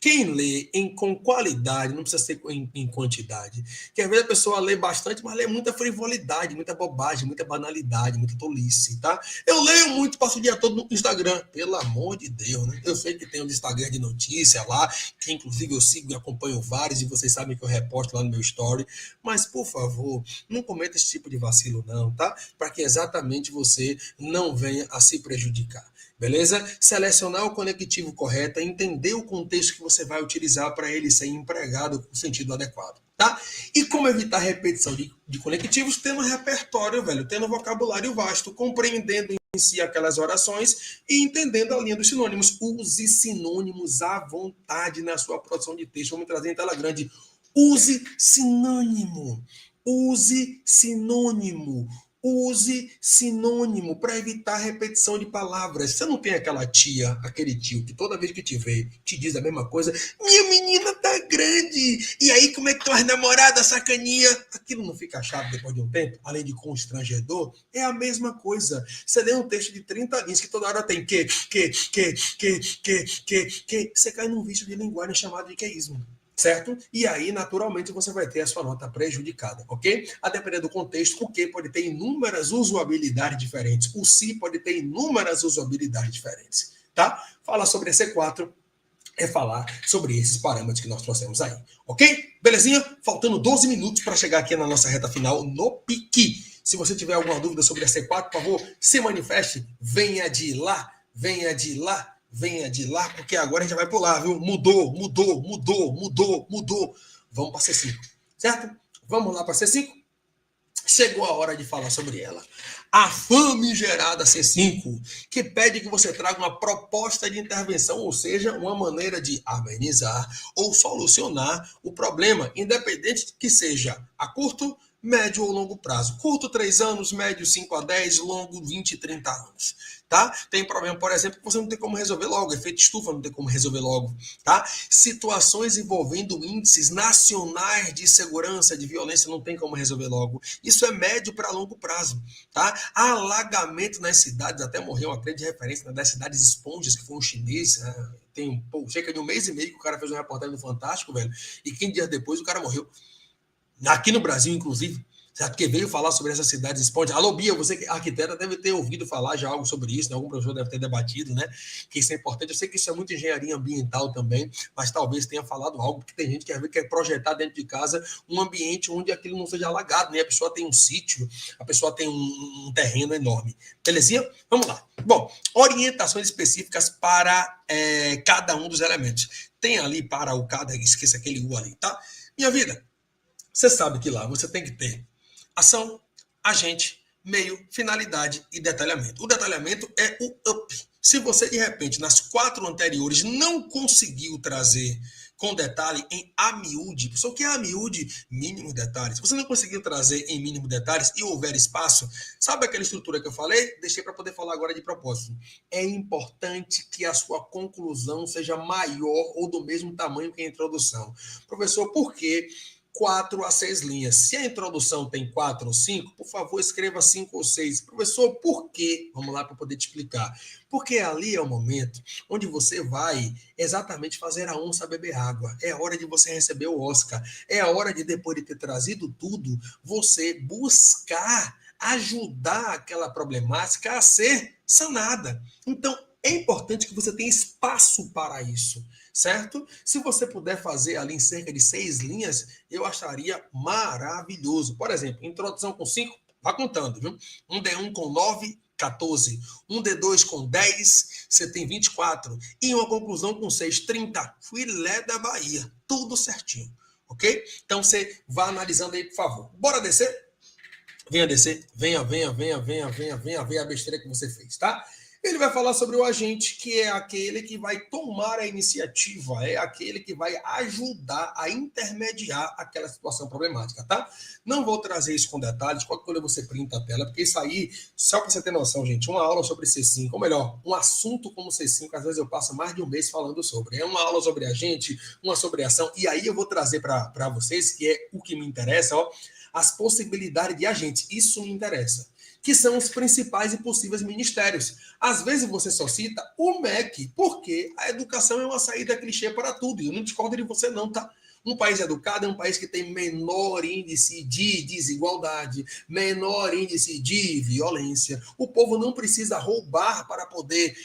Quem lê com qualidade, não precisa ser em quantidade. Que às vezes a pessoa lê bastante, mas lê muita frivolidade, muita bobagem, muita banalidade, muita tolice, tá? Eu leio muito, passo o dia todo no Instagram, pelo amor de Deus, né? Eu sei que tem um Instagram de notícia lá, que inclusive eu sigo e acompanho vários, e vocês sabem que eu reposto lá no meu story, mas por favor, não cometa esse tipo de vacilo não, tá? Para que exatamente você não venha a se prejudicar. Beleza? Selecionar o conectivo correto, entender o contexto que você vai utilizar para ele ser empregado com o sentido adequado, tá? E como evitar repetição de conectivos? Tendo repertório, velho, tendo vocabulário vasto, compreendendo em si aquelas orações e entendendo a linha dos sinônimos. Use sinônimos à vontade na sua produção de texto. Vamos trazer em tela grande. Use sinônimo. Use sinônimo. Use sinônimo para evitar repetição de palavras. Você não tem aquela tia, aquele tio que toda vez que te vê te diz a mesma coisa. Minha menina tá grande. E aí como é que tuas namoradas, sacaninha? Aquilo não fica chato depois de um tempo? Além de constrangedor, é a mesma coisa. Você lê um texto de 30 linhas que toda hora tem que. Você cai num vício de linguagem chamado de queísmo. Certo? E aí, naturalmente, você vai ter a sua nota prejudicada, ok? A depender do contexto, o que pode ter inúmeras usabilidades diferentes. O se pode ter inúmeras usabilidades diferentes, tá? Falar sobre a C4 é falar sobre esses parâmetros que nós trouxemos aí, ok? Belezinha? Faltando 12 minutos para chegar aqui na nossa reta final no pique. Se você tiver alguma dúvida sobre a C4, por favor, se manifeste, venha de lá, venha de lá. Venha de lá, porque agora a gente vai pular, viu? Mudou. Vamos para C5, certo? Vamos lá para C5? Chegou a hora de falar sobre ela. A famigerada C5, que pede que você traga uma proposta de intervenção, ou seja, uma maneira de amenizar ou solucionar o problema, independente que seja a curto, médio ou longo prazo. Curto, 3 anos, médio, 5 a 10, longo, 20, 30 anos. Tá? Tem problema, por exemplo, que você não tem como resolver logo. Efeito estufa não tem como resolver logo. Tá? Situações envolvendo índices nacionais de segurança, de violência, não tem como resolver logo. Isso é médio para longo prazo. Tá? Alagamento nas cidades, até morreu uma grande referência, né, das cidades esponjas, que foi um chinês, né? Tem cerca de um mês e meio que o cara fez uma reportagem no Fantástico, velho, e 15 dias depois o cara morreu. Aqui no Brasil, inclusive, certo? Que veio falar sobre essas cidades esponjas. Alô, Bia, você que é arquiteta deve ter ouvido falar já algo sobre isso, né? Algum professor deve ter debatido, né? Que isso é importante. Eu sei que isso é muito engenharia ambiental também, mas talvez tenha falado algo, porque tem gente que quer projetar dentro de casa um ambiente onde aquilo não seja alagado, né? A pessoa tem um sítio, a pessoa tem um terreno enorme. Belezinha? Vamos lá. Bom, orientações específicas para cada um dos elementos. Tem ali para o cada, esqueça aquele U ali, tá? Minha vida, você sabe que lá você tem que ter ação, agente, meio, finalidade e detalhamento. O detalhamento é o up. Se você, de repente, nas 4 anteriores não conseguiu trazer com detalhe em a miúde, só que é a miúde, mínimos detalhes. Se você não conseguiu trazer em mínimos detalhes e houver espaço, sabe aquela estrutura que eu falei? Deixei para poder falar agora de propósito. É importante que a sua conclusão seja maior ou do mesmo tamanho que a introdução. Professor, por quê? 4 a 6 linhas. Se a introdução tem 4 ou 5, por favor, escreva 5 ou 6. Professor, por quê? Vamos lá para poder te explicar. Porque ali é o momento onde você vai exatamente fazer a onça beber água. É a hora de você receber o Oscar. É a hora de, depois de ter trazido tudo, você buscar ajudar aquela problemática a ser sanada. Então, é importante que você tenha espaço para isso, certo? Se você puder fazer ali em cerca de 6 linhas, eu acharia maravilhoso. Por exemplo, introdução com 5, vá contando, viu? Um D1 com 9, 14. Um D2 com 10, você tem 24. E uma conclusão com 6, 30. Filé da Bahia. Tudo certinho, ok? Então você vá analisando aí, por favor. Bora descer? Venha descer. Venha ver a besteira que você fez, tá? Ele vai falar sobre o agente, que é aquele que vai tomar a iniciativa, é aquele que vai ajudar a intermediar aquela situação problemática, tá? Não vou trazer isso com detalhes, qualquer coisa você printa a tela, porque isso aí, só para você ter noção, gente, uma aula sobre C5, ou melhor, um assunto como C5, às vezes eu passo mais de um mês falando sobre. É uma aula sobre agente, uma sobre ação, e aí eu vou trazer para vocês, que é o que me interessa, ó, as possibilidades de agentes. Isso me interessa. Que são os principais e possíveis ministérios. Às vezes você só cita o MEC, porque a educação é uma saída clichê para tudo. E eu não discordo de você não, tá? Um país educado é um país que tem menor índice de desigualdade, menor índice de violência. O povo não precisa roubar para poder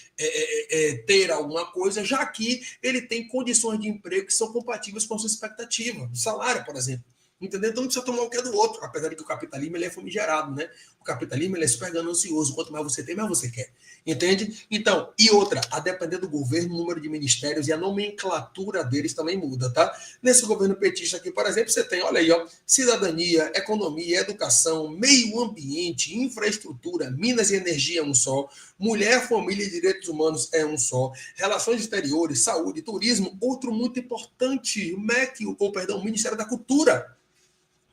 ter alguma coisa, já que ele tem condições de emprego que são compatíveis com a sua expectativa. Salário, por exemplo. Entendeu? Então não precisa tomar o que é do outro, apesar de que o capitalismo ele é famigerado, né? O capitalismo ele é super ganancioso. Quanto mais você tem, mais você quer. Entende? Então, e outra, a depender do governo, o número de ministérios e a nomenclatura deles também muda, tá? Nesse governo petista aqui, por exemplo, você tem, olha aí, ó, cidadania, economia, educação, meio ambiente, infraestrutura, minas e energia é um só, mulher, família e direitos humanos é um só, relações exteriores, saúde, turismo, outro muito importante, o MEC, ou perdão, o Ministério da Cultura.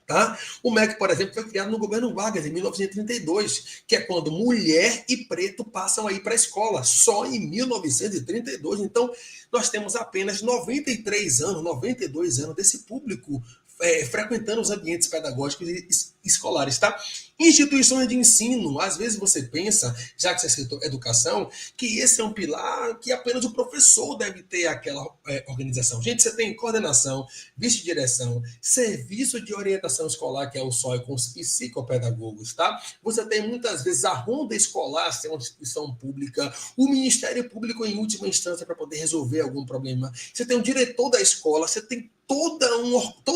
Tá? O MEC, por exemplo, foi criado no governo Vargas, em 1932, que é quando mulher e preto passam a ir para a escola, só em 1932. Então, nós temos apenas 93 anos, 92 anos desse público frequentando os ambientes pedagógicos e escolares, tá? Instituições de ensino, às vezes você pensa, já que você citou educação, que esse é um pilar que apenas o professor deve ter aquela organização. Gente, você tem coordenação, vice-direção, serviço de orientação escolar, que é o SOI, com os psicopedagogos, tá? Você tem muitas vezes a ronda escolar, ser uma instituição pública, o Ministério Público em última instância para poder resolver algum problema. Você tem o diretor da escola, você tem todo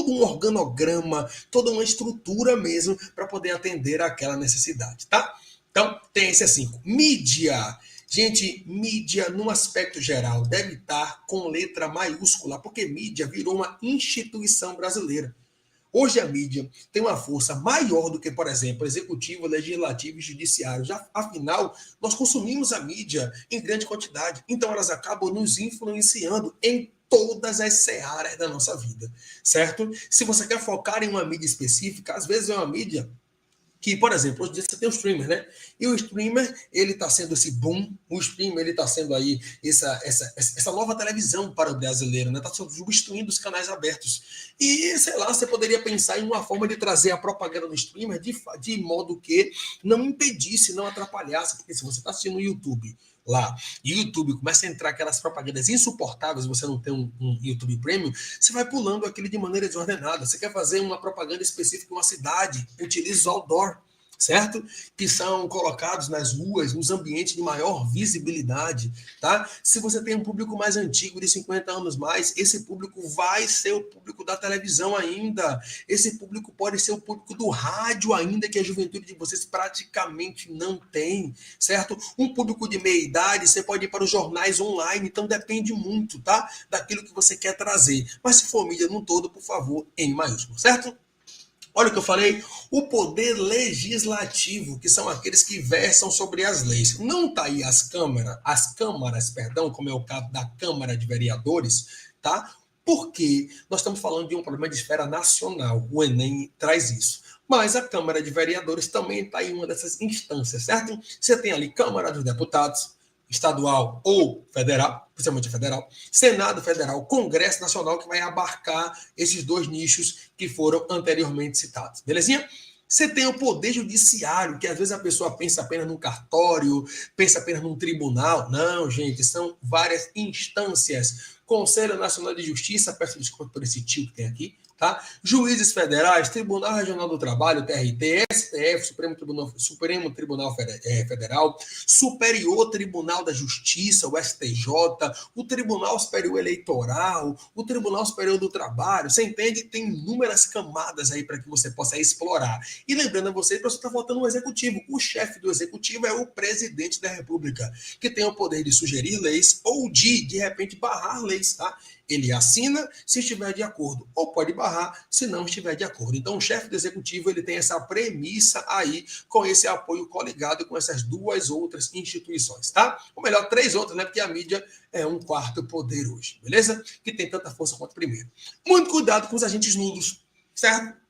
um organograma, toda uma estrutura mesmo para poder atender àquela necessidade, tá? Então, tem esse assim. Mídia. Gente, mídia, no aspecto geral, deve estar com letra maiúscula, porque mídia virou uma instituição brasileira. Hoje a mídia tem uma força maior do que, por exemplo, executivo, legislativo e judiciário. Já, afinal, nós consumimos a mídia em grande quantidade, então elas acabam nos influenciando em todas as searas da nossa vida, certo? Se você quer focar em uma mídia específica, às vezes é uma mídia que, por exemplo, hoje em dia você tem o streamer, né? E o streamer, ele está sendo esse boom, o streamer, ele está sendo aí essa nova televisão para o brasileiro, né? Está substituindo os canais abertos. E, sei lá, você poderia pensar em uma forma de trazer a propaganda do streamer de modo que não impedisse, não atrapalhasse, porque se você está assistindo no YouTube lá, e o YouTube começa a entrar aquelas propagandas insuportáveis, você não tem um YouTube Premium, você vai pulando aquilo de maneira desordenada. Você quer fazer uma propaganda específica em uma cidade, utilize o outdoor, certo? Que são colocados nas ruas, nos ambientes de maior visibilidade, tá? Se você tem um público mais antigo, de 50 anos mais, esse público vai ser o público da televisão ainda, esse público pode ser o público do rádio ainda, que a juventude de vocês praticamente não tem, certo? Um público de meia idade, você pode ir para os jornais online, então depende muito, tá? Daquilo que você quer trazer, mas se for mídia no todo, por favor, em maiúsculo, certo? Olha o que eu falei, o poder legislativo, que são aqueles que versam sobre as leis. Não está aí as câmaras, perdão, como é o caso da Câmara de Vereadores, tá? Porque nós estamos falando de um problema de esfera nacional. O Enem traz isso. Mas a Câmara de Vereadores também está em uma dessas instâncias, certo? Você tem ali Câmara dos Deputados, estadual ou federal, principalmente federal, Senado Federal, Congresso Nacional, que vai abarcar esses dois nichos que foram anteriormente citados. Belezinha? Você tem o poder judiciário, que às vezes a pessoa pensa apenas num cartório, pensa apenas num tribunal. Não, gente, são várias instâncias. Conselho Nacional de Justiça, peço desculpa por esse tio que tem aqui, tá? Juízes federais, Tribunal Regional do Trabalho, TRT, STF, Supremo Tribunal Federal, Superior Tribunal da Justiça, o STJ, o Tribunal Superior Eleitoral, o Tribunal Superior do Trabalho. Você entende? Tem inúmeras camadas aí para que você possa explorar. E lembrando a vocês, você está votando no Executivo. O chefe do Executivo é o presidente da República, que tem o poder de sugerir leis ou de repente, barrar leis, tá? Ele assina se estiver de acordo, ou pode barrar se não estiver de acordo. Então, o chefe do executivo ele tem essa premissa aí, com esse apoio coligado com essas duas outras instituições, tá? Ou melhor, três outras, né? Porque a mídia é um quarto poder hoje, beleza? Que tem tanta força quanto o primeiro. Muito cuidado com os agentes nulos, certo?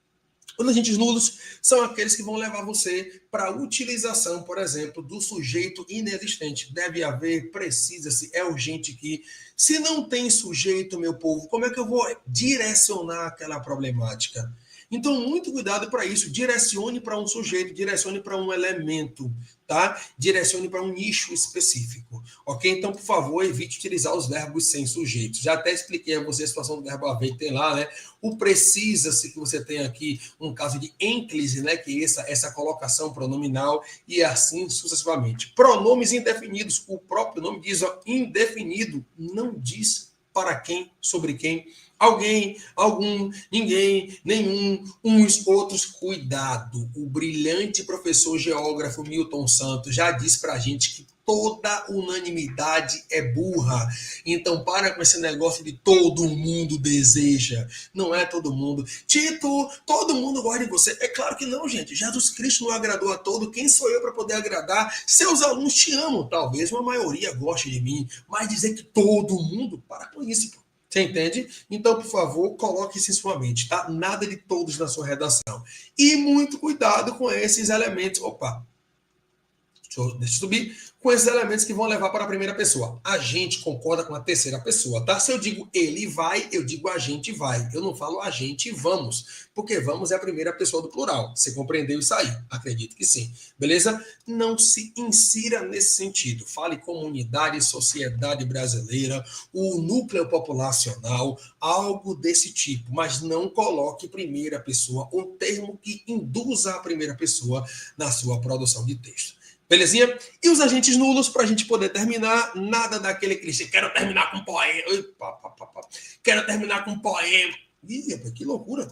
Os agentes nulos são aqueles que vão levar você para a utilização, por exemplo, do sujeito inexistente. Deve haver, precisa-se, é urgente que, se não tem sujeito, meu povo, como é que eu vou direcionar aquela problemática? Então, muito cuidado para isso. Direcione para um sujeito, direcione para um elemento, tá? Direcione para um nicho específico, ok? Então, por favor, evite utilizar os verbos sem sujeitos. Já até expliquei a você a situação do verbo haver que tem lá, né? O precisa-se que você tem aqui um caso de ênclise, né? Que é essa colocação pronominal e assim sucessivamente. Pronomes indefinidos. O próprio nome diz, ó, indefinido. Não diz para quem, sobre quem. Alguém, algum, ninguém, nenhum, uns, outros, cuidado. O brilhante professor geógrafo Milton Santos já disse para a gente que toda unanimidade é burra. Então, para com esse negócio de todo mundo deseja. Não é todo mundo. Tito, todo mundo gosta de você. É claro que não, gente. Jesus Cristo não agradou a todo. Quem sou eu para poder agradar? Seus alunos te amam. Talvez uma maioria goste de mim. Mas dizer que todo mundo, para com isso, pô. Você entende? Então, por favor, coloque isso em sua mente, tá? Nada de todos na sua redação. E muito cuidado com esses elementos. Opa, deixa eu subir. Com esses elementos que vão levar para a primeira pessoa. A gente concorda com a terceira pessoa, tá? Se eu digo ele vai, eu digo a gente vai. Eu não falo a gente vamos, porque vamos é a primeira pessoa do plural. Você compreendeu isso aí? Acredito que sim. Beleza? Não se insira nesse sentido. Fale comunidade, sociedade brasileira, o núcleo populacional, algo desse tipo, mas não coloque primeira pessoa, um termo que induza a primeira pessoa na sua produção de texto. Belezinha? E os agentes nulos, para a gente poder terminar, nada daquele clichê. Quero terminar com poema. Quero terminar com poema. Ih, que loucura.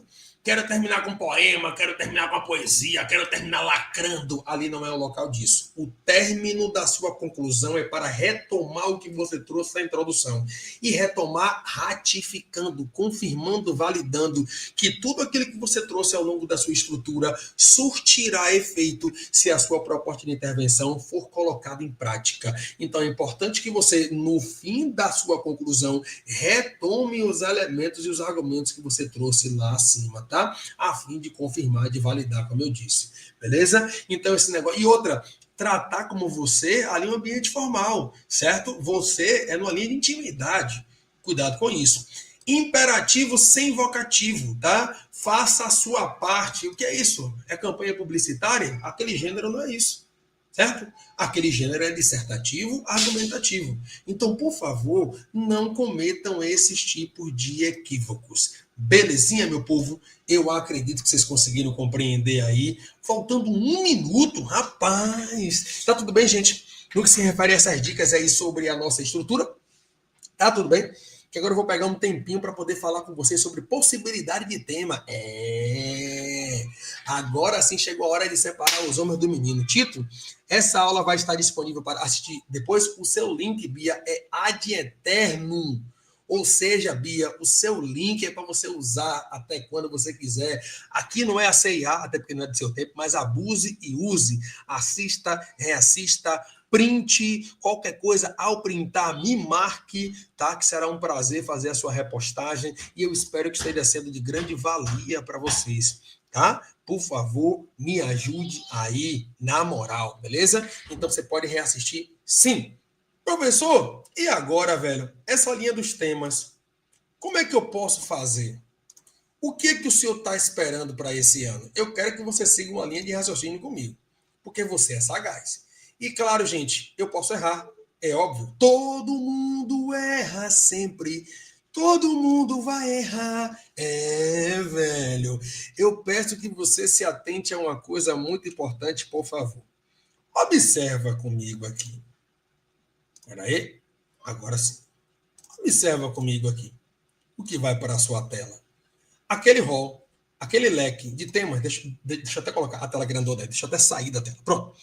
Quero terminar com poema, quero terminar com a poesia, quero terminar lacrando. Ali não é o local disso. O término da sua conclusão é para retomar o que você trouxe na introdução. E retomar ratificando, confirmando, validando que tudo aquilo que você trouxe ao longo da sua estrutura surtirá efeito se a sua proposta de intervenção for colocada em prática. Então é importante que você, no fim da sua conclusão, retome os elementos e os argumentos que você trouxe lá acima, tá? A fim de confirmar, de validar, como eu disse. Beleza? Então, esse negócio. E outra, tratar como você ali um ambiente formal, certo? Você é numa linha de intimidade. Cuidado com isso. Imperativo sem vocativo, tá? Faça a sua parte. O que é isso? É campanha publicitária? Aquele gênero não é isso. Certo? Aquele gênero é dissertativo, argumentativo. Então, por favor, não cometam esses tipos de equívocos. Belezinha, meu povo? Eu acredito que vocês conseguiram compreender aí. Faltando 1 minuto, rapaz. Tá tudo bem, gente? No que se refere a essas dicas aí sobre a nossa estrutura? Tá tudo bem? Que agora eu vou pegar um tempinho para poder falar com vocês sobre possibilidade de tema. Agora sim chegou a hora de separar os homens do menino. Tito, essa aula vai estar disponível para assistir depois. O seu link, Bia, é ad eternum. Ou seja, Bia, o seu link é para você usar até quando você quiser. Aqui não é a CIA, até porque não é do seu tempo, mas abuse e use. Assista, reassista, print, qualquer coisa, ao printar, me marque, tá? Que será um prazer fazer a sua repostagem e eu espero que esteja sendo de grande valia para vocês, tá? Por favor, me ajude aí, na moral, beleza? Então você pode reassistir, sim. Professor, e agora, velho? Essa linha dos temas, como é que eu posso fazer? O que é que o senhor está esperando para esse ano? Eu quero que você siga uma linha de raciocínio comigo, porque você é sagaz. E claro, gente, eu posso errar, é óbvio. Todo mundo erra sempre. Todo mundo vai errar. Velho. Eu peço que você se atente a uma coisa muito importante, por favor. Observa comigo aqui. Espera aí. Agora sim. Observa comigo aqui. O que vai para a sua tela? Aquele rol, aquele leque de temas. Deixa eu até colocar a tela grandona. Deixa eu até sair da tela. Pronto.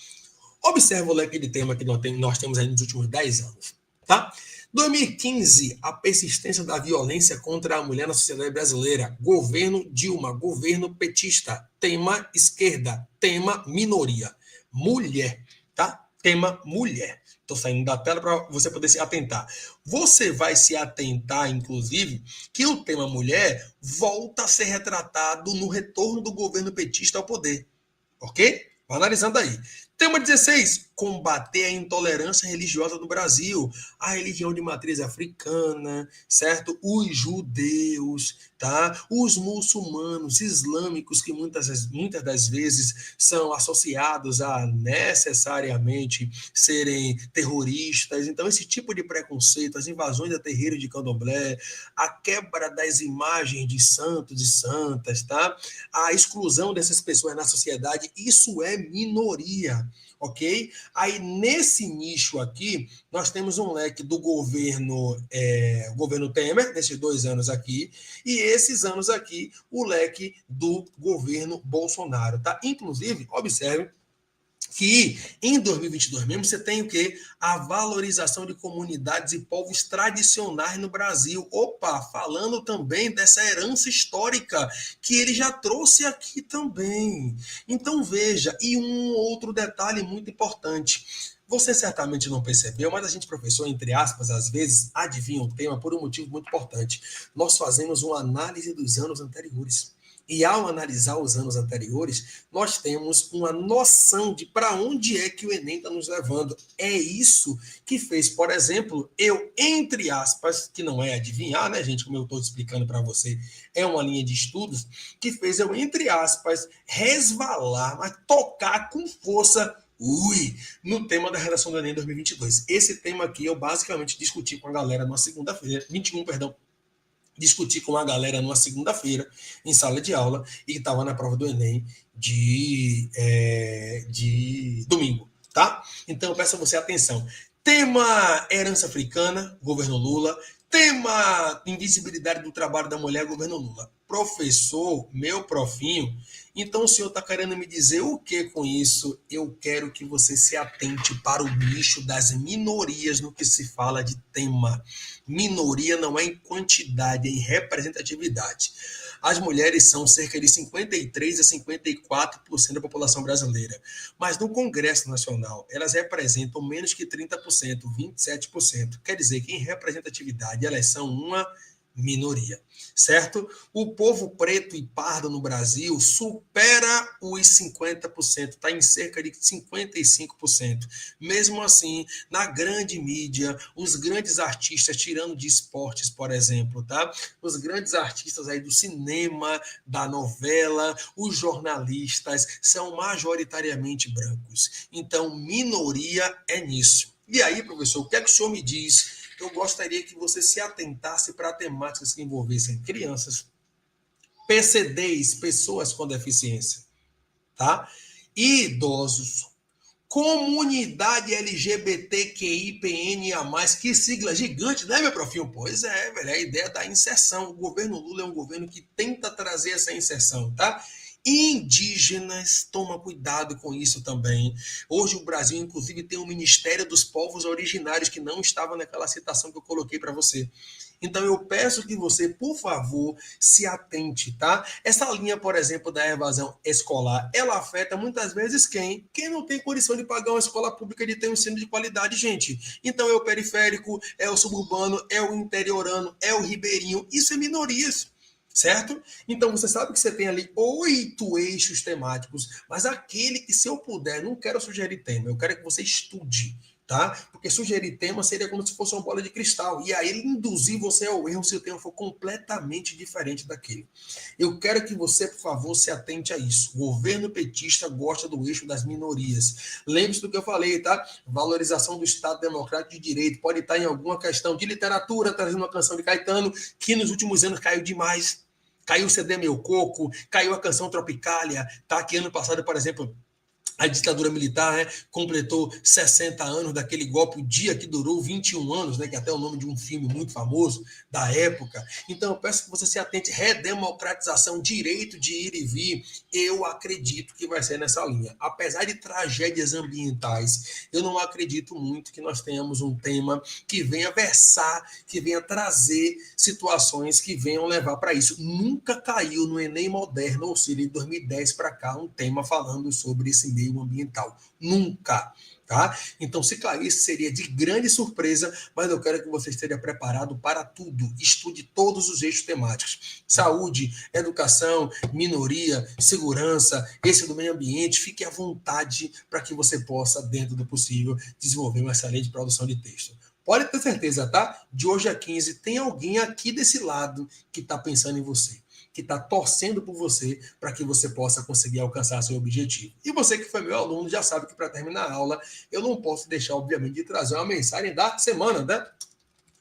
Observa o leque de tema que nós temos aí nos últimos 10 anos. Tá? 2015, a persistência da violência contra a mulher na sociedade brasileira. Governo Dilma, governo petista. Tema esquerda, tema minoria. Mulher, tá? Tema mulher. Estou saindo da tela para você poder se atentar. Você vai se atentar, inclusive, que o tema mulher volta a ser retratado no retorno do governo petista ao poder. Ok? Vai analisando aí. Tema 16, combater a intolerância religiosa no Brasil, a religião de matriz africana, certo? Os judeus, tá? Os muçulmanos, islâmicos, que muitas das vezes são associados a necessariamente serem terroristas. Então, esse tipo de preconceito, as invasões a terreiro de candomblé, a quebra das imagens de santos e santas, tá? A exclusão dessas pessoas na sociedade, isso é minoria, ok? Aí, nesse nicho aqui, nós temos um leque do governo Temer, nesses 2 anos aqui, e esses anos aqui, o leque do governo Bolsonaro, tá? Inclusive, observe que em 2022 mesmo você tem o quê? A valorização de comunidades e povos tradicionais no Brasil. Opa, falando também dessa herança histórica que ele já trouxe aqui também. Então veja, e um outro detalhe muito importante. Você certamente não percebeu, mas a gente, professor, entre aspas, às vezes adivinha o tema por um motivo muito importante. Nós fazemos uma análise dos anos anteriores. E ao analisar os anos anteriores, nós temos uma noção de para onde é que o Enem está nos levando. É isso que fez, por exemplo, eu, entre aspas, que não é adivinhar, né, gente, como eu estou explicando para você, é uma linha de estudos, que fez eu, entre aspas, resvalar, mas tocar com força no tema da redação do Enem 2022. Esse tema aqui eu basicamente discuti com a galera na segunda-feira, 21, perdão, discuti com a galera numa segunda-feira, em sala de aula, e que estava na prova do Enem de domingo, tá? Então, eu peço a você atenção. Tema herança africana, governo Lula. Tema invisibilidade do trabalho da mulher, governo Lula. Professor, meu profinho, então o senhor está querendo me dizer o que com isso? Eu quero que você se atente para o nicho das minorias no que se fala de tema. Minoria não é em quantidade, é em representatividade. As mulheres são cerca de 53% a 54% da população brasileira. Mas no Congresso Nacional, elas representam menos que 30%, 27%. Quer dizer que em representatividade elas são uma minoria, certo? O povo preto e pardo no Brasil supera os 50%, está em cerca de 55%. Mesmo assim, na grande mídia, os grandes artistas, tirando de esportes, por exemplo, tá? Os grandes artistas aí do cinema, da novela, os jornalistas são majoritariamente brancos. Então, minoria é nisso. E aí, professor, o que é que o senhor me diz? Eu gostaria que você se atentasse para temáticas que envolvessem crianças, PCDs, pessoas com deficiência, tá? E idosos, comunidade LGBTQIPNA+, que sigla gigante, né, meu profinho? Pois é, velho, é a ideia da inserção. O governo Lula é um governo que tenta trazer essa inserção, tá? Indígenas, toma cuidado com isso também. Hoje o Brasil, inclusive, tem um Ministério dos Povos Originários que não estava naquela citação que eu coloquei para você. Então eu peço que você, por favor, se atente, tá? Essa linha, por exemplo, da evasão escolar, ela afeta muitas vezes quem? Quem não tem condição de pagar uma escola pública de ter um ensino de qualidade, gente. Então é o periférico, é o suburbano, é o interiorano, é o ribeirinho. Isso é minorias. Certo? Então você sabe que você tem ali 8 eixos temáticos, mas aquele que, se eu puder, não quero sugerir tema, eu quero que você estude, tá? Porque sugerir tema seria como se fosse uma bola de cristal, e aí ele induzir você ao erro se o tema for completamente diferente daquele. Eu quero que você, por favor, se atente a isso. O governo petista gosta do eixo das minorias. Lembre-se do que eu falei, tá? Valorização do Estado Democrático de Direito. Pode estar em alguma questão de literatura, trazendo uma canção de Caetano, que nos últimos anos caiu demais. Caiu o CD Meu Coco, caiu a canção Tropicália, tá? Que ano passado, por exemplo, a ditadura militar, né, completou 60 anos daquele golpe, o dia que durou 21 anos, né, que é até o nome de um filme muito famoso da época. Então, eu peço que você se atente. Redemocratização, direito de ir e vir, eu acredito que vai ser nessa linha. Apesar de tragédias ambientais, eu não acredito muito que nós tenhamos um tema que venha versar, que venha trazer situações que venham levar para isso. Nunca caiu no Enem moderno, ou seja, de 2010 para cá, um tema falando sobre esse meio ambiental. Nunca. tá? Então, se caísse, seria de grande surpresa, mas eu quero que você esteja preparado para tudo. Estude todos os eixos temáticos. Saúde, educação, minoria, segurança, esse do meio ambiente. Fique à vontade para que você possa, dentro do possível, desenvolver uma excelente produção de texto. Pode ter certeza, tá? De hoje a 15, tem alguém aqui desse lado que está pensando em você, que está torcendo por você para que você possa conseguir alcançar seu objetivo. E você que foi meu aluno já sabe que para terminar a aula eu não posso deixar, obviamente, de trazer uma mensagem da semana, né?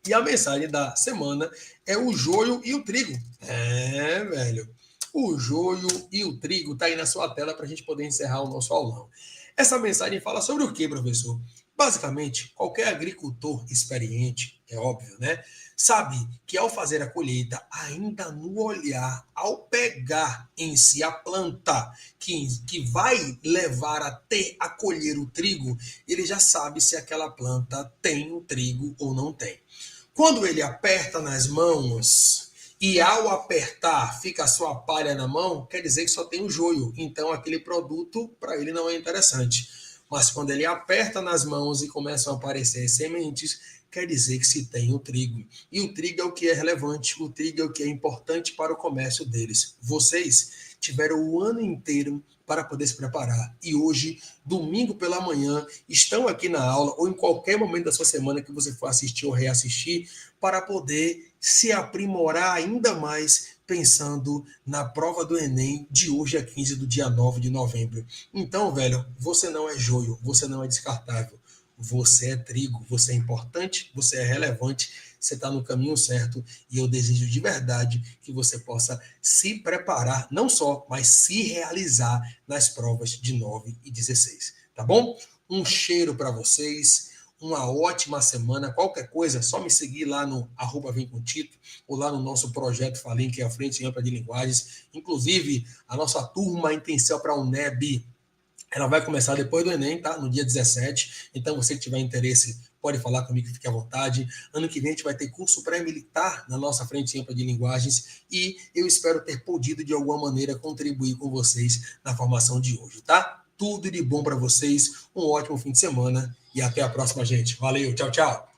E a mensagem da semana é o joio e o trigo. É, velho. O joio e o trigo tá aí na sua tela para a gente poder encerrar o nosso aulão. Essa mensagem fala sobre o que, professor? Basicamente, qualquer agricultor experiente, é óbvio, né? Sabe que ao fazer a colheita, ainda no olhar, ao pegar em si a planta que vai levar até a colher o trigo, ele já sabe se aquela planta tem o trigo ou não tem. Quando ele aperta nas mãos e ao apertar fica só a palha na mão, quer dizer que só tem o joio. Então aquele produto para ele não é interessante. Mas quando ele aperta nas mãos e começam a aparecer sementes, quer dizer que se tem o trigo. E o trigo é o que é relevante, o trigo é o que é importante para o comércio deles. Vocês tiveram o ano inteiro para poder se preparar. E hoje, domingo pela manhã, estão aqui na aula ou em qualquer momento da sua semana que você for assistir ou reassistir, para poder se aprimorar ainda mais pensando na prova do Enem de hoje a 15 do dia 9 de novembro. Então, velho, você não é joio, você não é descartável. Você é trigo, você é importante, você é relevante, você está no caminho certo e eu desejo de verdade que você possa se preparar, não só, mas se realizar nas provas de 9 e 16, tá bom? Um cheiro para vocês, uma ótima semana. Qualquer coisa, só me seguir lá no @vem com Tito ou lá no nosso projeto Falim, que é a Frente Ampla de Linguagens. Inclusive, a nossa turma intensiva para a UNEB, ela vai começar depois do Enem, tá? No dia 17. Então, você que tiver interesse, pode falar comigo, fique à vontade. Ano que vem a gente vai ter curso pré-militar na nossa Frente Ampla de Linguagens e eu espero ter podido, de alguma maneira, contribuir com vocês na formação de hoje, tá? Tudo de bom para vocês, um ótimo fim de semana e até a próxima, gente. Valeu, tchau, tchau.